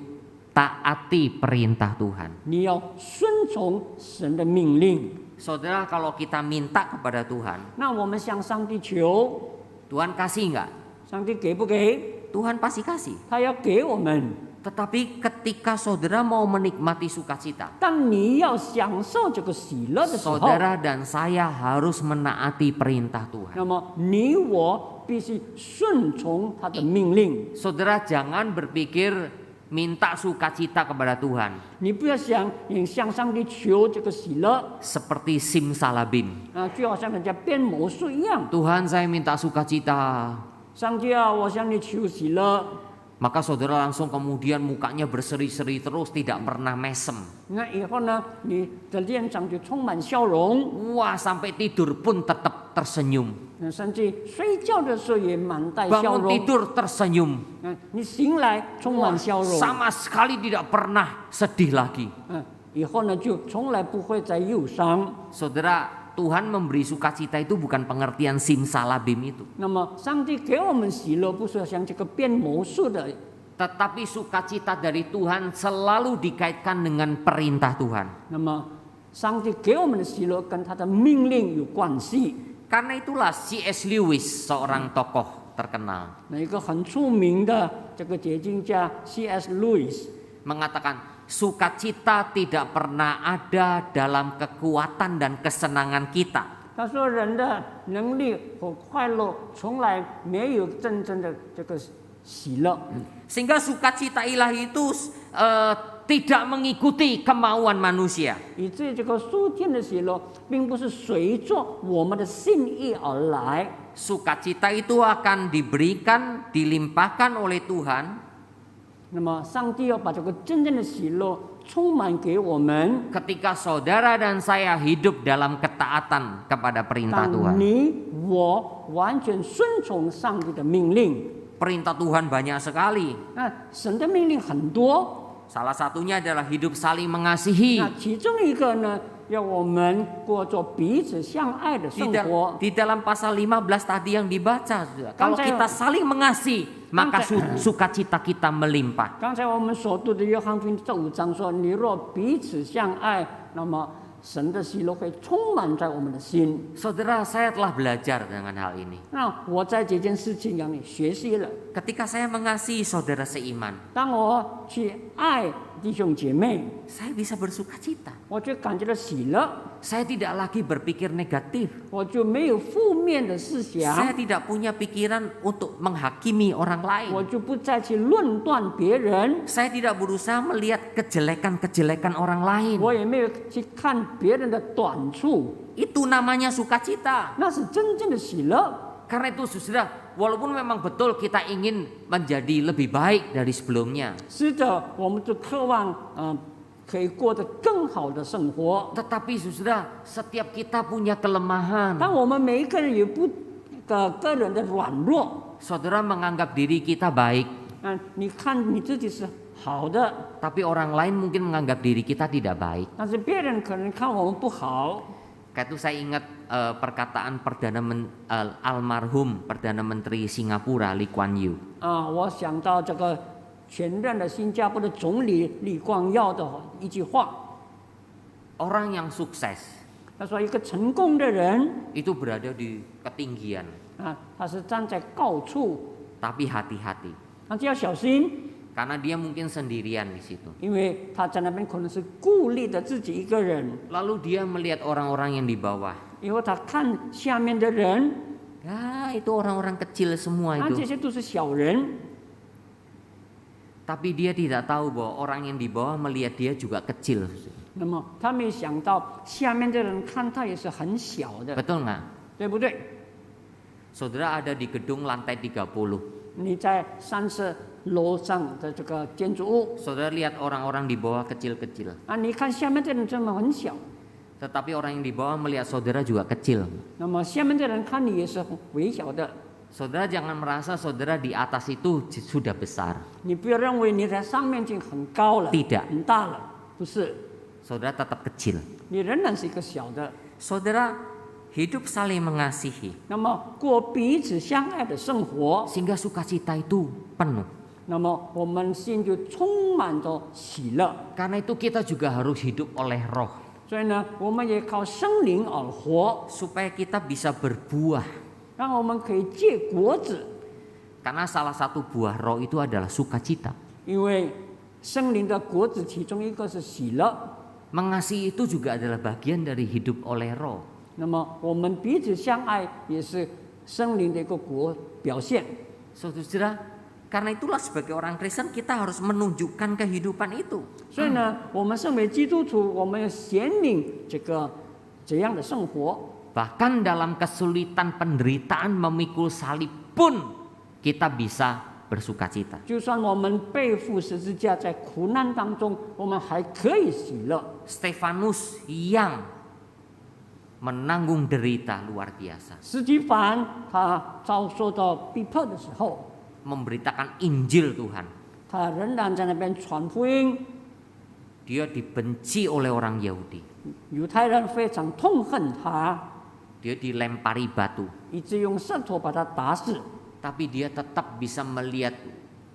taati perintah Tuhan. 你要顺从神的命令。 Saudara, kalau kita minta kepada Tuhan, 那我们向上帝求， Tuhan kasih enggak? 上帝给不给？ Tuhan pasti kasih. 他要给我们。 Tetapi ketika saudara mau menikmati sukacita, 当你要享受这个喜乐的时候， saudara dan saya harus menaati perintah Tuhan. 那么你我必须顺从他的命令。 Saudara jangan berpikir minta sukacita kepada Tuhan 你不要想你向上帝求这个喜乐 seperti simsalabim. 啊，就好像人家变魔术一样。 Tuhan, saya minta sukacita. 上帝啊，我向你求喜乐。 Maka saudara langsung kemudian mukanya berseri-seri terus, tidak pernah mesem. 那以后呢，你的脸上就充满笑容， Wah, sampai tidur pun tetap tersenyum. 甚至睡觉的时候也满带笑 Bangun 容。 tidur tersenyum. 你醒来充满笑容， Sama sekali tidak pernah sedih lagi. 以后呢就从来不会再忧伤。 Saudara, Tuhan memberi sukacita itu bukan pengertian simsalabim itu. 那么上帝给我们喜乐，不是像这个变魔术的， Tetapi sukacita dari Tuhan selalu dikaitkan dengan perintah Tuhan. 那么上帝给我们的喜乐跟他的命令有关系。 Karena itulah C.S. Lewis, seorang tokoh terkenal, 那一个很出名的这个解经家 C.S. Lewis mengatakan sukacita tidak pernah ada dalam kekuatan dan kesenangan kita. 他说人的能力和快乐从来没有真正的这个喜乐， Sehingga sukacita ilahi itu tidak mengikuti kemauan manusia. 以至于这个属天的喜乐并不是随着我们的心意而来。 Sukacita itu akan diberikan, dilimpahkan oleh Tuhan 那么上帝要把这个真正的喜乐充满给我们。 ketika saudara dan saya hidup dalam ketaatan kepada perintah 当 Tuhan. 你我完全顺从上帝的命令， Perintah Tuhan banyak sekali. 那神的命令很多， Salah satunya adalah hidup saling mengasihi. 那其中一个呢，要我们过着彼此相爱的生活。 Di dalam pasal 15 tadi yang dibaca, kalau kita saling mengasihi, maka sukacita kita melimpah. 刚才我们所读的约翰福音这5章说，你若彼此相爱，那么神的喜乐会充满在我们的心。 Saudara, saya telah belajar dengan hal ini. 那我在这件事情让你学习了。 Ketika saya mengasihi saudara seiman, 当我去爱弟兄姐妹， saya bisa bersukacita. 我就感觉到喜乐， Saya tidak lagi berpikir negatif. 我就没有负面的思 Saya 想， tidak punya pikiran untuk menghakimi orang 我 lain. 就不再去论断别人， Saya tidak berusaha melihat kejelekan-kejelekan orang lain. 我也没有去看别人的短处， Itu namanya sukacita. 那是真正的喜乐。 Karena itu saudara, walaupun memang betul kita ingin menjadi lebih baik dari sebelumnya, 是的，我们就渴望可以过得更好的生活。 tetapi saudara, setiap kita punya kelemahan. 但我们每一个人有个人的软弱。 Saudara menganggap diri kita baik, 你看你自己是好的， tapi orang lain mungkin menganggap diri kita tidak baik. 但是别人可能看我们不好。 Kayak itu saya ingat perkataan almarhum Perdana Menteri Singapura Lee Kuan Yew. 我想到这个前任的新加坡的总理李光耀的一句话， Orang yang sukses 他说一个成功的人 itu berada di ketinggian, 他是站在高处， tapi hati-hati 他就要小心， karena dia mungkin sendirian di situ. 因为他在那边可能是孤立的自己一个人， Lalu dia melihat orang-orang yang di bawah. 因为他看下面的人， Ya, itu orang-orang kecil semua 这 itu. 些都是小人， Tapi dia tidak tahu bahwa orang yang di bawah melihat dia juga kecil. 那么他没想到下面的人看他也是很小的， Betul nggak? 对不对？ Saudara ada di gedung lantai 30. 你在30楼上的这个建筑物 Saudara lihat orang-orang di bawah kecil-kecil. 你看下面的人真的很小， Tetapi orang yang di bawah melihat saudara juga kecil. 那么下面的人看你也是很微小的。 Saudara jangan merasa saudara di atas itu sudah besar. 你不要认为你在上面已经很高了， Tidak. 很大了，不是， Saudara tetap kecil. 你仍然是一个小的。 Saudara hidup saling mengasihi 那么过彼此相爱的生活， sehingga sukacita itu penuh. 那么我们心就充满着喜乐。 Karena itu kita juga harus hidup oleh roh 所以呢，我们也靠圣灵而活， supaya kita bisa berbuah. 让我们可以结果子。 Karena salah satu buah roh itu adalah sukacita. 因为圣灵的果子其中一个是喜乐， Mengasihi itu juga adalah bagian dari hidup oleh roh. 那么我们彼此相爱也是圣灵的一个表现。 Saudara, karena itulah sebagai orang Kristen kita harus menunjukkan kehidupan itu. 所以呢，我们身为基督徒，我们要显明这样的生活。 Bahkan dalam kesulitan penderitaan memikul salib pun kita bisa bersukacita. 就算我们背负十字架，在苦难当中，我们还可以喜乐。 Stefanus yang menanggung derita luar biasa, 司提反他遭受到逼迫的时候， memberitakan Injil Tuhan. 他仍然在那边传福音。 Dia dibenci oleh orang Yahudi. 犹太人非常痛恨他， Dia dilempari batu. 以致用石头把他打死。 Tapi dia tetap bisa melihat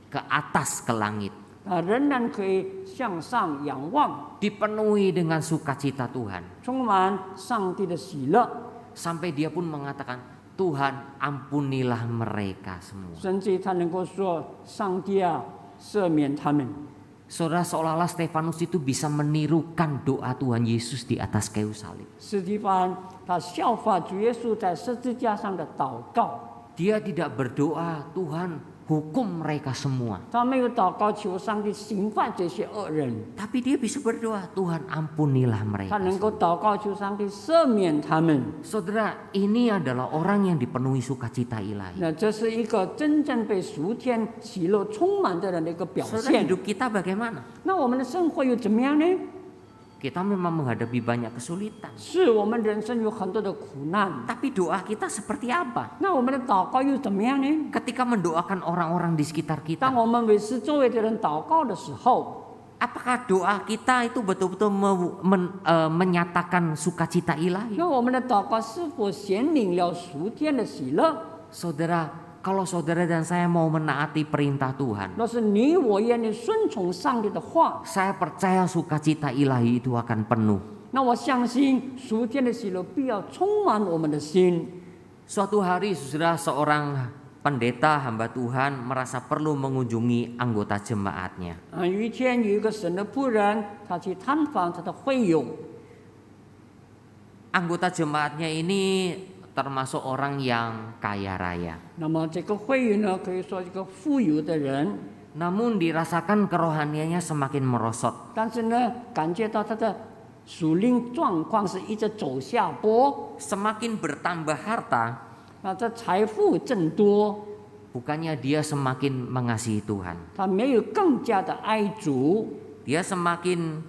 ke atas ke langit. 他仍然可以向上仰望， Dipenuhi dengan sukacita Tuhan. 充满上帝的喜乐， Sampai dia pun mengatakan, Tuhan ampunilah mereka semua. 甚至他能够说：“上帝啊，赦免他们。” Saudara, seolah-olah Stefanus itu bisa menirukan doa Tuhan Yesus di atas kayu salib. 司提反他效法主耶稣在十字架上的祷告， Dia tidak berdoa, Tuhan hukum mereka semua. 他没有祷告求上帝刑罚这些恶人， Tapi dia bisa berdoa, Tuhan ampunilah 他 mereka. 能够祷告求上帝赦免他们。 Saudara, ini adalah orang yang dipenuhi sukacita ilahi. 那这是一个真正被属天喜乐充满的人的一个表 Saudara, 现。 hidup kita bagaimana? 那我们的生活又怎么样呢？ Kita memang menghadapi banyak kesulitan. 是我们人生有很多的苦难， Tapi doa kita seperti apa? 那我们的祷告又怎么样呢？ Ketika mendoakan orang-orang di sekitar 当 kita, 我们为四周围的人祷告的时候， apakah doa kita itu betul-betul menyatakan sukacita ilahi? 那我们的祷告是否显明了属天的喜乐？ Saudara, kalau saudara dan saya mau menaati perintah Tuhan, 若是你我愿意顺从上帝的话， saya percaya sukacita ilahi itu akan penuh. 那我相信属天的喜乐必要充满我们的心。 Suatu hari saudara, seorang pendeta hamba Tuhan merasa perlu mengunjungi anggota jemaatnya. 有一天有一个神的仆人，他去探访他的会友， Anggota jemaatnya ini termasuk orang yang kaya raya. 那么这个会友呢，可以说一个富有的人， Namun dirasakan kerohaniannya semakin merosot. 但是呢，感觉到他的属灵状况是一直走下坡， Semakin bertambah harta, 那这财富增多， bukannya dia semakin mengasihi Tuhan. 他没有更加的爱主， Dia semakin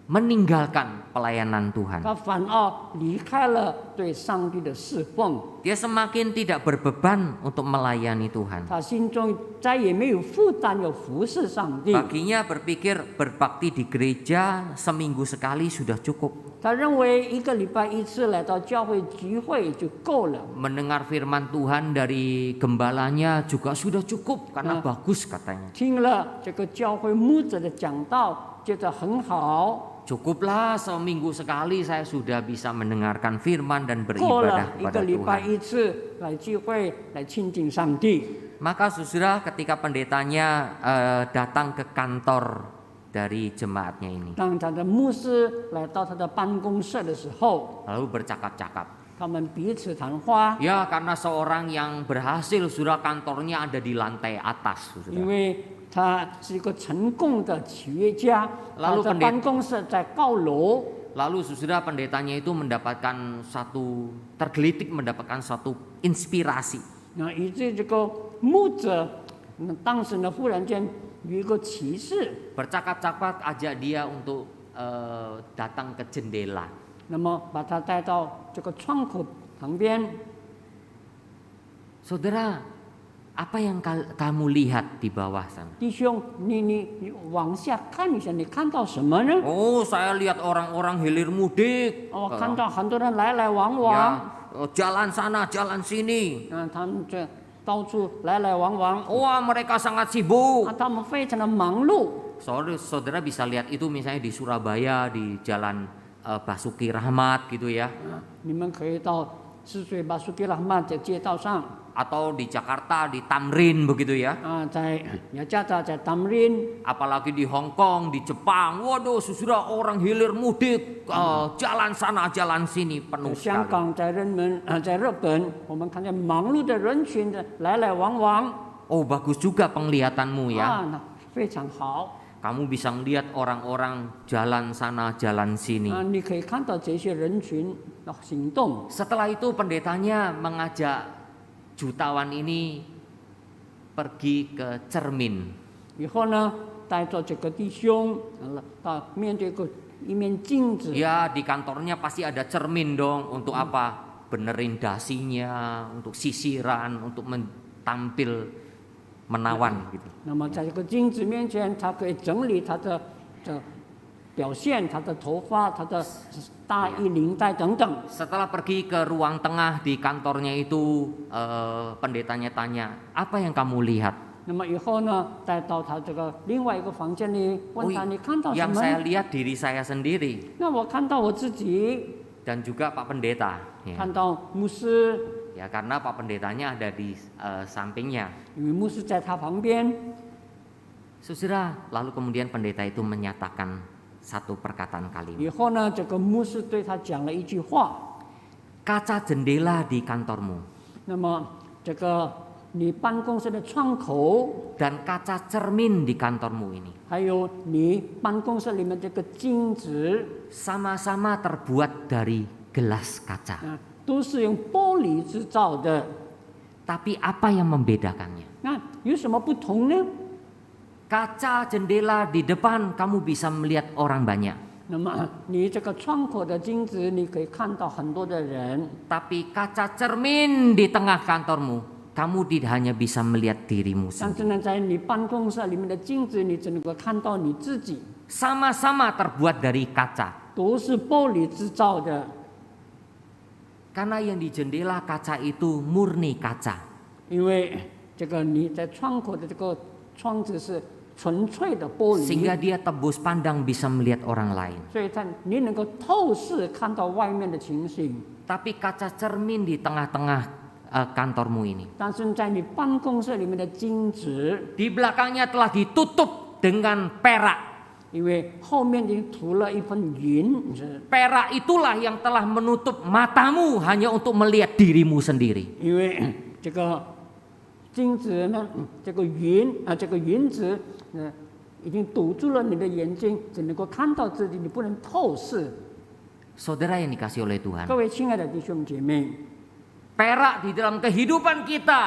meninggalkan pelayanan Tuhan. 他反而离开了对上帝的侍奉， Dia semakin tidak berbeban untuk melayani Tuhan. 他心中再也没有负担要服侍上帝。 Baginya berpikir berbakti di gereja seminggu sekali sudah cukup. 他认为一个礼拜一次来到教会聚会就够了。 Mendengar firman Tuhan dari gembalanya juga sudah cukup karena bagus katanya. 听了这个教会牧者的讲道，觉得很好， Cukuplah seminggu sekali saya sudah bisa mendengarkan firman dan 够 beribadah 了一个 kepada 礼拜 Tuhan. 一次来聚会来亲近上帝。 Maka saudara ketika pendetanya datang ke kantor dari jemaatnya ini, 当他的牧师来到他的办公室的时候， lalu bercakap-cakap. 他们彼此谈话， Ya karena seorang yang berhasil saudara kantornya ada di lantai atas 因 saudara. 为他是一个成功的企业家，他 Lalu 的办公室在高楼。 Lalu saudara pendetanya itu mendapatkan satu tergelitik mendapatkan satu inspirasi. 那以至于这个牧者，当时呢忽然间有一个启示， Bercakap-cakap ajak dia untuk datang ke jendela. 那么把他带到这个窗口旁边。 Saudara, apa yang kamu lihat di bawah sana? 弟兄，你往下看一下，你看到什么呢？ Oh, saya lihat orang-orang hilir mudik. 哦，看到很多人来来往 Ya, 往， jalan sana, jalan sini. 他们这到处来来往往， Wah, mereka sangat sibuk. 他们非常的忙碌。 Saudara bisa lihat itu misalnya di Surabaya di Jalan Basuki Rahmat gitu ya. 你们可以到泗水巴苏基拉曼的街道上 Atau di Jakarta di Tamrin begitu ya. 在雅加达在 Tamrin， Apalagi di Hong Kong, di Jepang. Waduh, sudah orang hilir mudik, jalan sana, jalan sini penuh 香 sekali. 港在日本，我们看见忙碌的人群的来来往往。 Oh, bagus juga penglihatanmu ya. 那非常好。 Kamu bisa melihat orang-orang jalan sana, jalan sini. 你可以看到这些人群的行动。 Setelah itu pendetanya mengajak jutawan ini pergi ke cermin. 以后呢，带着这个弟兄，到面对一面镜子。 Ya, di kantornya pasti ada cermin dong. Untuk apa? Benerin dasinya, untuk sisiran, untuk tampil menawan gitu. 那么在这个镜子面前，他可以整理他的表现，他的头发、他的大衣、领带等等。 Setelah pergi ke ruang tengah di kantornya itu, pendetanya tanya, apa yang kamu lihat? 那么以后呢，带到他这个另外一个房间里，问他你看到什 Yang 么 saya 呢？ lihat diri saya sendiri 那我看到我自己， dan juga Pak Pendeta. Ya. 看到牧师， Ya, karena Pak Pendetanya ada di sampingnya. 因为牧师在他旁边。 Saudara, lalu kemudian pendeta itu menyatakan satu perkataan 以 kalimat. 后呢，这个牧师对他讲了一句话。 Kaca jendela di kantormu 那么这个你办公室的窗口， dan kaca cermin di kantormu ini 还有你办公室里面这个镜子， sama-sama terbuat dari gelas kaca. 都是用玻璃制造的。 Tapi apa yang membedakannya? 那有什么不同呢？ Kaca jendela di depan kamu bisa melihat orang banyak. 那么你这个窗口的镜子，你可以看到很多的人， Tapi kaca cermin di tengah kantormu, kamu tidak hanya bisa melihat dirimu 但 sendiri. 是呢，在你办公室里面的镜子，你只能够看到你自己， Sama-sama terbuat dari kaca. 都是玻璃制造的。 Karena yang di jendela kaca itu murni kaca. 因为这个你在窗口的这个窗子是纯粹的玻 Sehingga 璃， dia tebus pandang bisa melihat orang lain. 所以你能够透视看到外面的情形。 Tapi kaca cermin di tengah-tengah kantormu ini, 但是在你办公室里面的镜子， di belakangnya telah ditutup dengan perak. 因为后面已经涂了一份银， Perak itulah yang telah menutup matamu hanya untuk melihat dirimu sendiri. 因为这个镜子呢，这个云子已经堵住了你的眼睛，只能够看到自己，你不能透视。 Saudara yang dikasih oleh Tuhan, 各位亲爱的弟兄姐妹， Perak di dalam kehidupan kita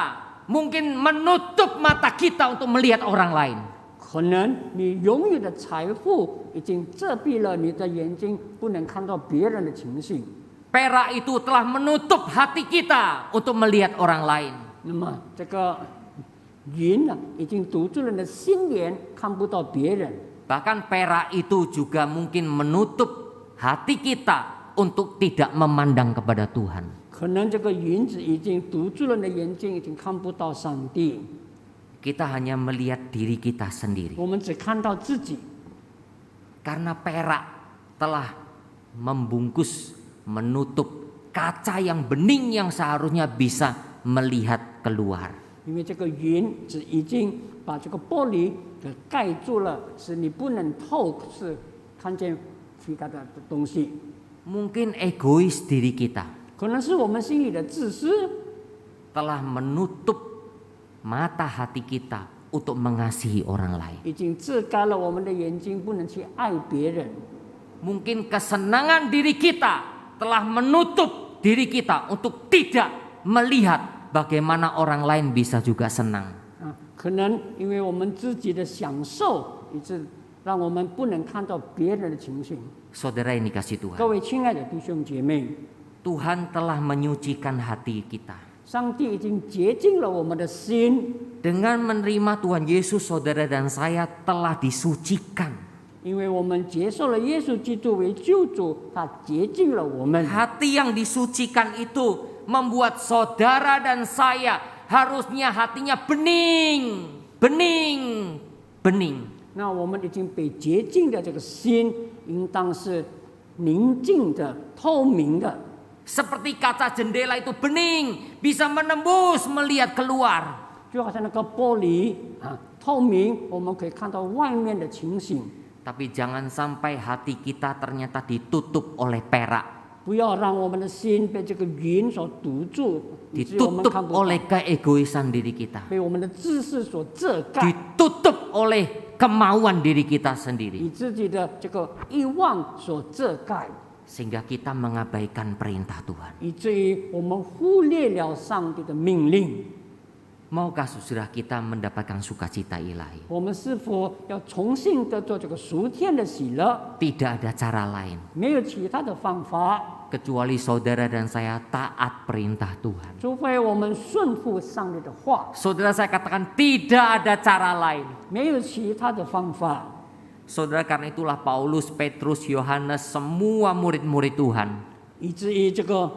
mungkin menutup mata kita untuk melihat orang lain. 可能你拥有的财富已经遮蔽了你的眼睛，不能看到别人的情形。 Perak itu telah menutup hati kita untuk melihat orang lain. 那么这个云呢，已经堵住了你的心眼，看不到别人。 Bahkan perak itu juga mungkin menutup hati kita untuk tidak memandang kepada Tuhan. 可能这个云子已经堵住了你的眼睛，已经看不到上帝。 Kita hanya melihat diri kita sendiri. 我们只看到自己， Karena perak telah membungkus, menutup kaca yang bening yang seharusnya bisa melihat keluar. 因为这个云子已经把这个玻璃给盖住了，使你不能透视看见其他的东西。 Mungkin egois diri kita 可能是我们心里的自私， telah menutup mata hati kita untuk mengasihi orang lain. 已经遮盖了我们的眼睛，不能去爱别人。 Mungkin kesenangan diri kita telah menutup diri kita untuk tidak melihat bagaimana orang lain bisa juga senang. 可能因为我们自己的享受，以致让我们不能看到别人的情形。 Saudara yang dikasihi 各 Tuhan, 位亲爱的弟兄姐妹， Tuhan telah menyucikan hati kita. 上帝已经洁净了我们的心， Dengan menerima Tuhan Yesus, saudara dan saya telah disucikan. 因为我们接受了耶稣基督为救主，他洁净了我们。 Hati yang disucikan itu membuat saudara dan saya harusnya hatinya bening, bening, bening. 那我们已经被洁净的这个心，应当是宁静的、透明的， Seperti kaca jendela itu bening, bisa menembus melihat keluar. 就好像那个玻璃透明，我们可以看到外面的情形。 Tapi jangan sampai hati kita ternyata ditutup oleh perak, 不要让我们的心被这个云所堵住，以致我们 ditutup 看不到， oleh keegoisan diri kita, 被我们的自私所遮盖， ditutup oleh kemauan diri kita sendiri, 以自己的这个欲望所遮盖， sehingga kita mengabaikan perintah Tuhan. 以至于我们忽略了上帝的命令。 Maukah saudara kita mendapatkan sukacita ilahi? 我们是否要重新得做这个属天的喜乐？ Tidak ada cara lain 没有其他的方法， kecuali saudara dan saya taat perintah Tuhan. 除非我们顺服上帝的话， Saudara saya katakan tidak ada cara lain. 没有其他的方法。 Saudara, karena itulah Paulus, Petrus, Yohanes, semua murid-murid Tuhan 以至于这个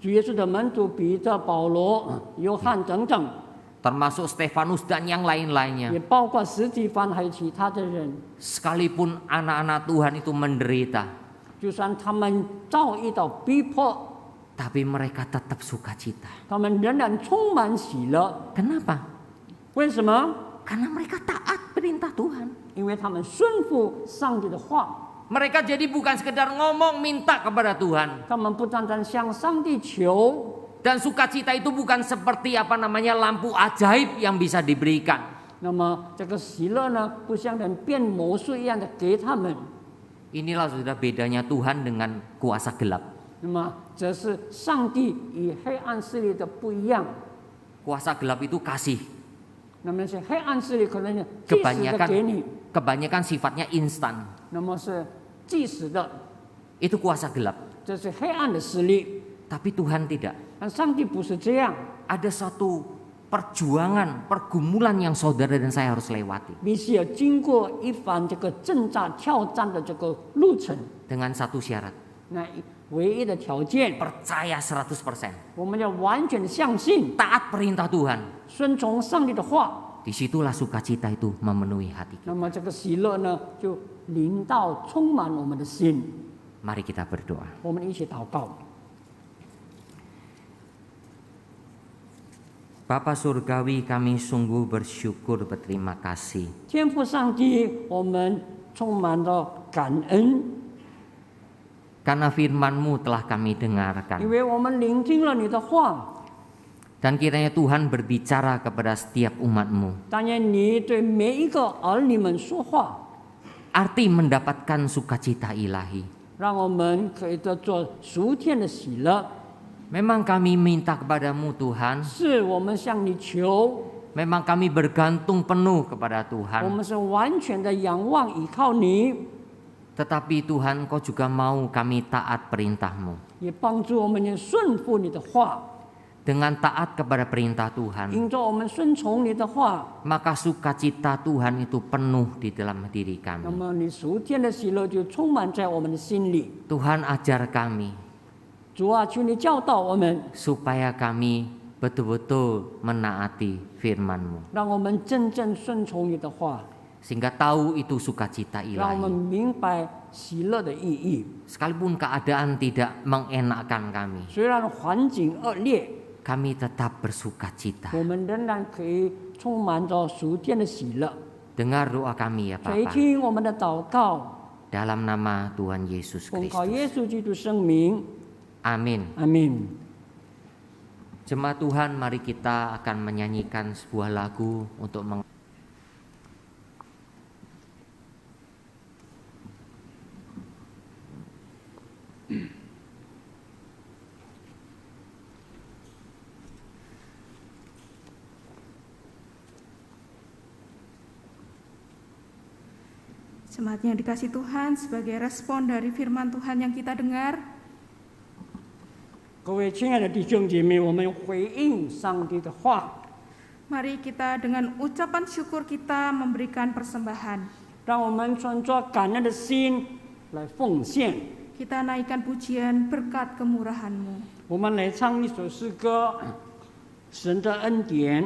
主耶稣的门徒彼得、保罗、约翰等等， termasuk Stefanus dan yang lain-lainnya, 也包括司提反还有其他的人， sekalipun anak-anak Tuhan itu menderita, 就算他们遭遇到逼迫， tapi mereka tetap sukacita. 他们仍然充满喜乐。 Kenapa? 为什么？ Karena mereka taat perintah Tuhan. 因为他们顺服上帝的话， Mereka jadi bukan sekedar ngomong minta kepada Tuhan. 他们不单单向上帝求， Dan sukacita itu bukan seperti lampu ajaib yang bisa diberikan. 那么这个喜乐呢，不像人变魔术一样的给他们。 Inilah sudah bedanya Tuhan dengan kuasa gelap. 那么这是上帝与黑暗势力的不一样。 Kuasa gelap itu kasih. 那么是黑暗势力可能即时的给你， Kebanyakan sifatnya instan. 那么是即时的， Itu kuasa gelap. 这是黑暗的势力。 Tapi Tuhan tidak. 但上帝不是这样， Ada satu perjuangan, pergumulan yang saudara dan saya harus lewati. 必须要经过一番这个挣扎、挑战的这个路程。 Dengan satu syarat. 那唯一的条件， Percaya 100%. 我们要完全的相信， Taat perintah Tuhan. 顺从上帝的话。 Disitulah sukacita itu memenuhi hati kita. 那么这个喜乐呢，就临到充满我们的心。 Mari kita berdoa. 我们一起祷告。 Bapa Surgawi, kami sungguh bersyukur, berterima kasih. 天父上帝，我们充满了感恩， Karena firman-Mu telah kami 因 dengarkan. 为我们聆听了你的话。 Dan kiranya Tuhan berbicara kepada setiap umat-Mu. 但愿你对每一个儿女们说话， Arti mendapatkan sukacita ilahi. 让我们可以得做属天的喜乐。Memang kami minta kepadamu Tuhan, 是我们向你求， memang kami bergantung penuh kepada 我 Tuhan. 们是完全的仰望依靠你， Tetapi Tuhan, Kau juga mau kami taat perintah-Mu. 也帮助我们也顺服你的话。 Dengan taat kepada perintah Tuhan, 因着我们顺从你的话， maka sukacita Tuhan itu penuh di dalam diri 那 kami. 么你属天的喜乐就充满在我们的心里。 Tuhan ajar kami 主啊，求你教导我们， supaya kami betul-betul menaati firman-Mu. 让我们真正顺从你的话， Sehingga tahu itu sukacita 让我们 ilahi. 明白喜乐的意义。 Sekalipun keadaan tidak mengenakkan kami, 虽然环境恶劣， kami tetap bersukacita. 我们仍然可以充满着属天的喜乐。 Dengar doa kami ya 垂 Bapa. 听我们的祷告， Dalam nama Tuhan Yesus 奉靠 Kristus. 耶稣基督圣名， Amin. 阿门。 Jemaat Tuhan, mari kita akan menyanyikan sebuah lagu untuk Jemaat yang dikasih Tuhan, sebagai respon dari firman Tuhan yang kita dengar, 各位亲爱的弟兄姐妹，我们回应上帝的话， mari kita dengan ucapan syukur kita memberikan persembahan. 让我们存着感恩的心来奉献。 Kita naikkan pujian berkat kemurahan-Mu. 我们来唱一首诗歌，《神的恩典》。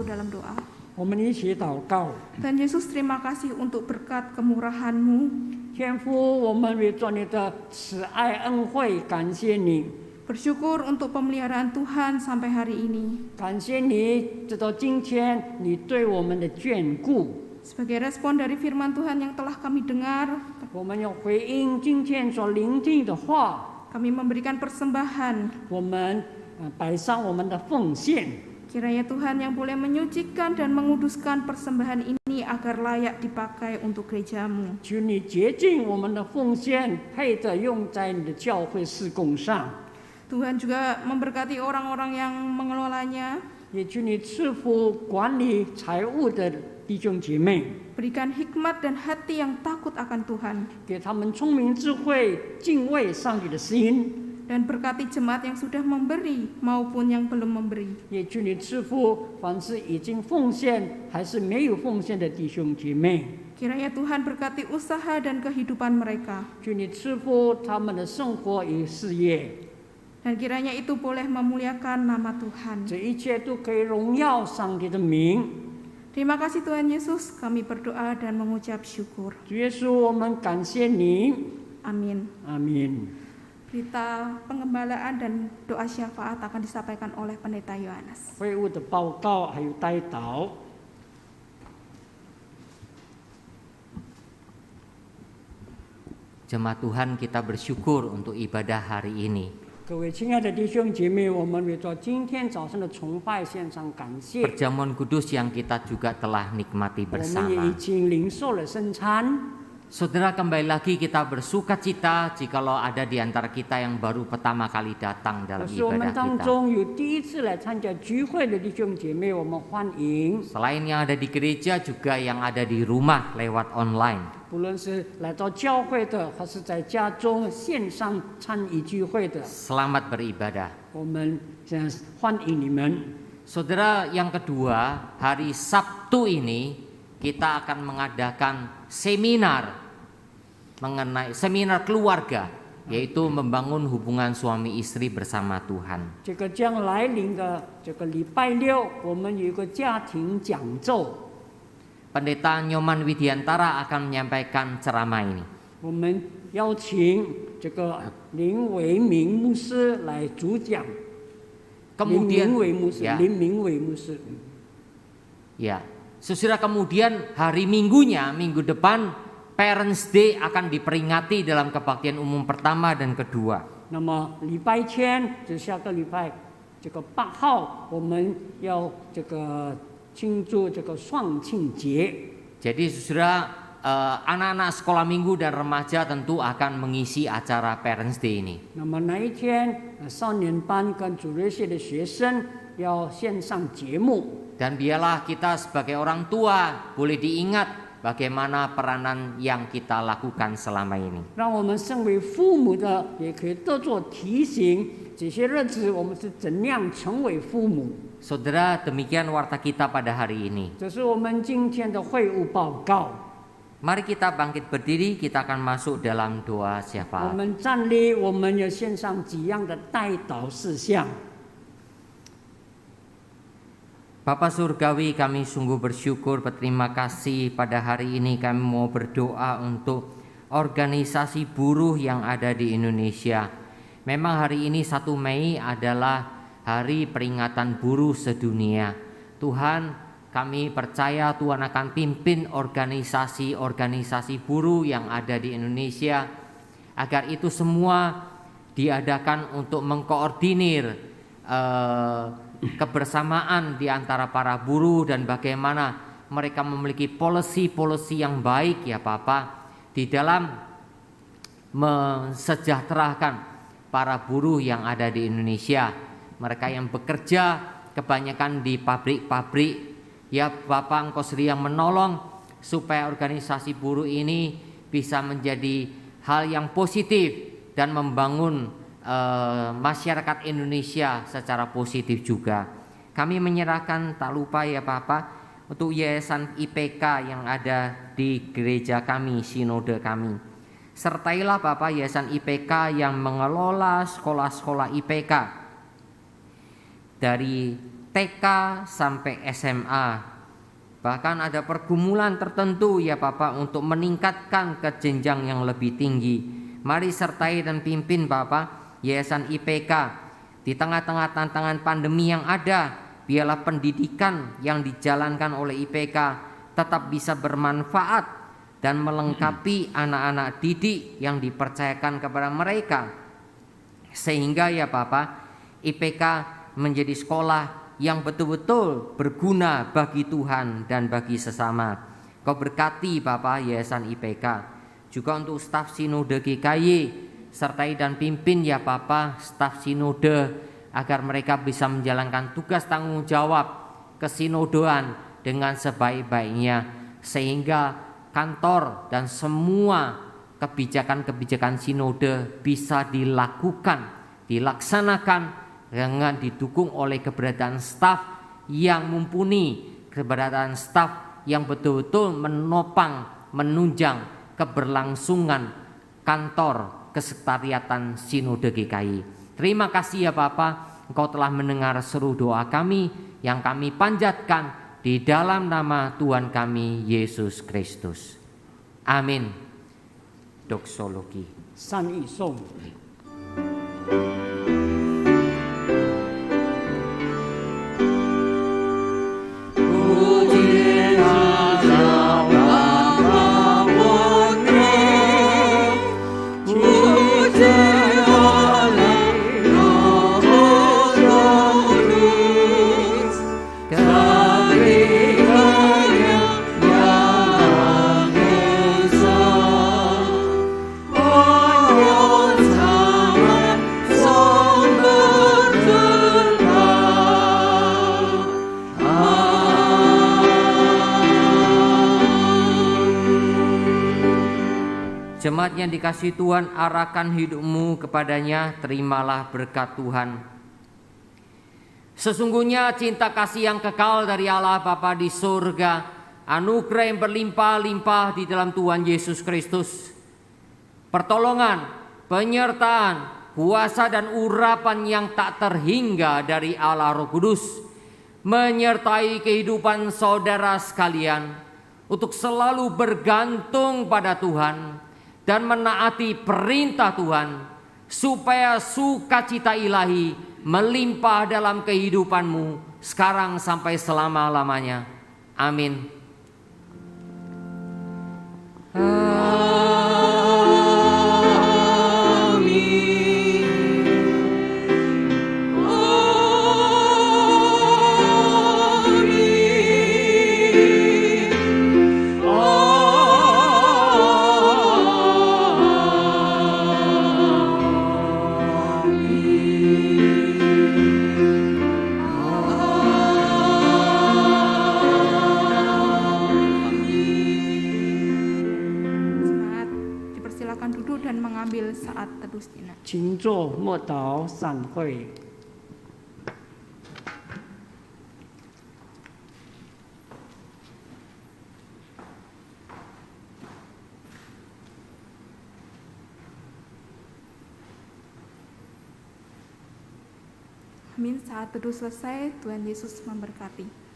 dalam doa. 我们一起祷告。 Dan Yesus, terima kasih untuk berkat kemurahan-Mu. 天父，我们为着你的慈爱恩惠感谢你， Bersyukur untuk pemeliharaan Tuhan sampai hari ini. 感谢你直到今天你对我们的眷顾。 Sebagai respon dari firman Tuhan yang telah kami dengar, 我们要回应今天所聆听的话， kami memberikan persembahan. 我们摆上我们的奉献。 Kiranya Tuhan yang boleh menyucikan dan menguduskan persembahan ini agar layak dipakai untuk gereja-Mu. 求你洁净我们的奉献，配得用在你的教会事工上。 Tuhan juga memberkati orang-orang yang mengelolanya. 也求你赐福管理财务的弟兄姐妹， Berikan hikmat dan hati yang takut akan Tuhan. 给他们聪明智慧、敬畏上帝的心。 Dan berkati jemaat yang sudah memberi maupun yang belum memberi. 也求你赐福凡是已经奉献还是没有奉献的弟兄姐妹。 Kiranya Tuhan berkati usaha dan kehidupan mereka. 求你赐福他们的生活与事业。Dan kiranya itu boleh memuliakan nama Tuhan. 这一切都可以荣耀上帝的名。 Terima kasih Tuhan Yesus, kami berdoa dan mengucap syukur. 主耶稣，我们感谢你。 Amin. 阿明。 Berita pengembalaan dan doa syafaat akan disampaikan oleh Pendeta Yohanes. 会务的报告还有代祷。 Jemaat Tuhan, kita bersyukur untuk ibadah hari ini. 各位亲爱的弟兄姐妹，我们为着今天早上的崇拜献上感谢。 Perjamuan kudus yang kita juga telah nikmati 我们也 bersama. 已经领受了圣餐。 Saudara, kembali lagi kita bersuka cita jikalau ada di antara kita yang baru pertama kali datang 可 dalam 是我们 ibadah 当 kita. 中有第一次来参加聚会的弟兄姐妹，我们欢迎。 Selain yang ada di gereja, juga yang ada di rumah lewat online. 不论是来到教会的，还是在家中线上参与聚会的， Selamat beribadah. 我们欢迎你们。 Saudara, yang kedua, hari Sabtu ini kita akan mengadakan seminar mengenai seminar keluarga, yaitu membangun hubungan suami istri bersama Tuhan. 这个将来临的这个礼拜六，我们有一个家庭讲座， Pendeta Nyoman Widiantara akan menyampaikan ceramah ini. 我们邀请这个林维明牧师来主讲。林 Kemudian 明伟牧师， ya, 林明伟牧师。 ya. Sesudah kemudian hari Minggunya, minggu depan Parents Day akan diperingati dalam kebaktian umum pertama dan kedua. 那么礼拜天就下个礼拜这个8号，我们要这个庆祝这个双庆节。 Jadi saudara, anak-anak sekolah minggu dan remaja tentu akan mengisi acara Parents Day ini. 那么那一天，少年班跟主日学的学生要线上节目。 Dan biarlah kita sebagai orang tua boleh diingat bagaimana peranan yang kita lakukan selama ini. 让我们身为父母的也可以多做提醒，这些日子我们是怎样成为父母。 Saudara, demikian warta kita pada hari ini. 这是我们今天的会务报告。 Mari kita bangkit berdiri, kita akan masuk dalam doa 我 syafaat. 们站立，我们要献上几样的代祷事项。 Bapa Surgawi, kami sungguh bersyukur, berterima kasih pada hari ini kami mau berdoa untuk organisasi buruh yang ada di Indonesia. Memang hari ini 1 Mei adalah hari peringatan buruh sedunia. Tuhan, kami percaya Tuhan akan pimpin organisasi-organisasi buruh yang ada di Indonesia, agar itu semua diadakan untuk mengkoordinir kebersamaan di antara para buruh dan bagaimana mereka memiliki policy-policy yang baik ya Bapa di dalam mensejahterakan para buruh yang ada di Indonesia. Mereka yang bekerja kebanyakan di pabrik-pabrik ya Bapak, Engkau sedia menolong supaya organisasi buruh ini bisa menjadi hal yang positif dan membangun masyarakat Indonesia secara positif juga. Kami menyerahkan tak lupa ya Bapak untuk Yayasan IPK yang ada di gereja kami, sinode kami. Sertailah Bapak Yayasan IPK yang mengelola sekolah-sekolah IPK dari TK sampai SMA. Bahkan ada pergumulan tertentu ya Bapak untuk meningkatkan ke jenjang yang lebih tinggi. Mari sertai dan pimpin Bapak Yayasan IPK di tengah-tengah tantangan pandemi yang ada. Biarlah pendidikan yang dijalankan oleh IPK tetap bisa bermanfaat dan melengkapi anak-anak didik yang dipercayakan kepada mereka, sehingga ya Bapak IPK menjadi sekolah yang betul-betul berguna bagi Tuhan dan bagi sesama. Kau berkati Bapak Yayasan IPK, juga untuk staf sinode GKY, sertai dan pimpin ya Bapak staf sinode agar mereka bisa menjalankan tugas tanggung jawab kesinodoan dengan sebaik-baiknya, sehingga kantor dan semua kebijakan-kebijakan sinode bisa dilaksanakan dengan didukung oleh keberadaan staf yang mumpuni, keberadaan staf yang betul-betul menopang, menunjang keberlangsungan kantor Kesekretariatan Sinode GKI. Terima kasih ya Bapa, Engkau telah mendengar seru doa kami yang kami panjatkan di dalam nama Tuhan kami Yesus Kristus. Amin. Doksologi. 善意颂。Jemaat yang dikasihi Tuhan, arahkan hidupmu kepadanya, terimalah berkat Tuhan. Sesungguhnya cinta kasih yang kekal dari Allah Bapa di surga, anugerah yang berlimpah-limpah di dalam Tuhan Yesus Kristus, pertolongan, penyertaan, kuasa dan urapan yang tak terhingga dari Allah Roh Kudus, menyertai kehidupan saudara sekalian untuk selalu bergantung pada Tuhan dan menaati perintah Tuhan, supaya sukacita ilahi melimpah dalam kehidupanmu sekarang sampai selama-lamanya. Amin. saat teduh sejenak. 请坐，默祷，散会。Amin. Saat teduh selesai, Tuhan Yesus memberkati.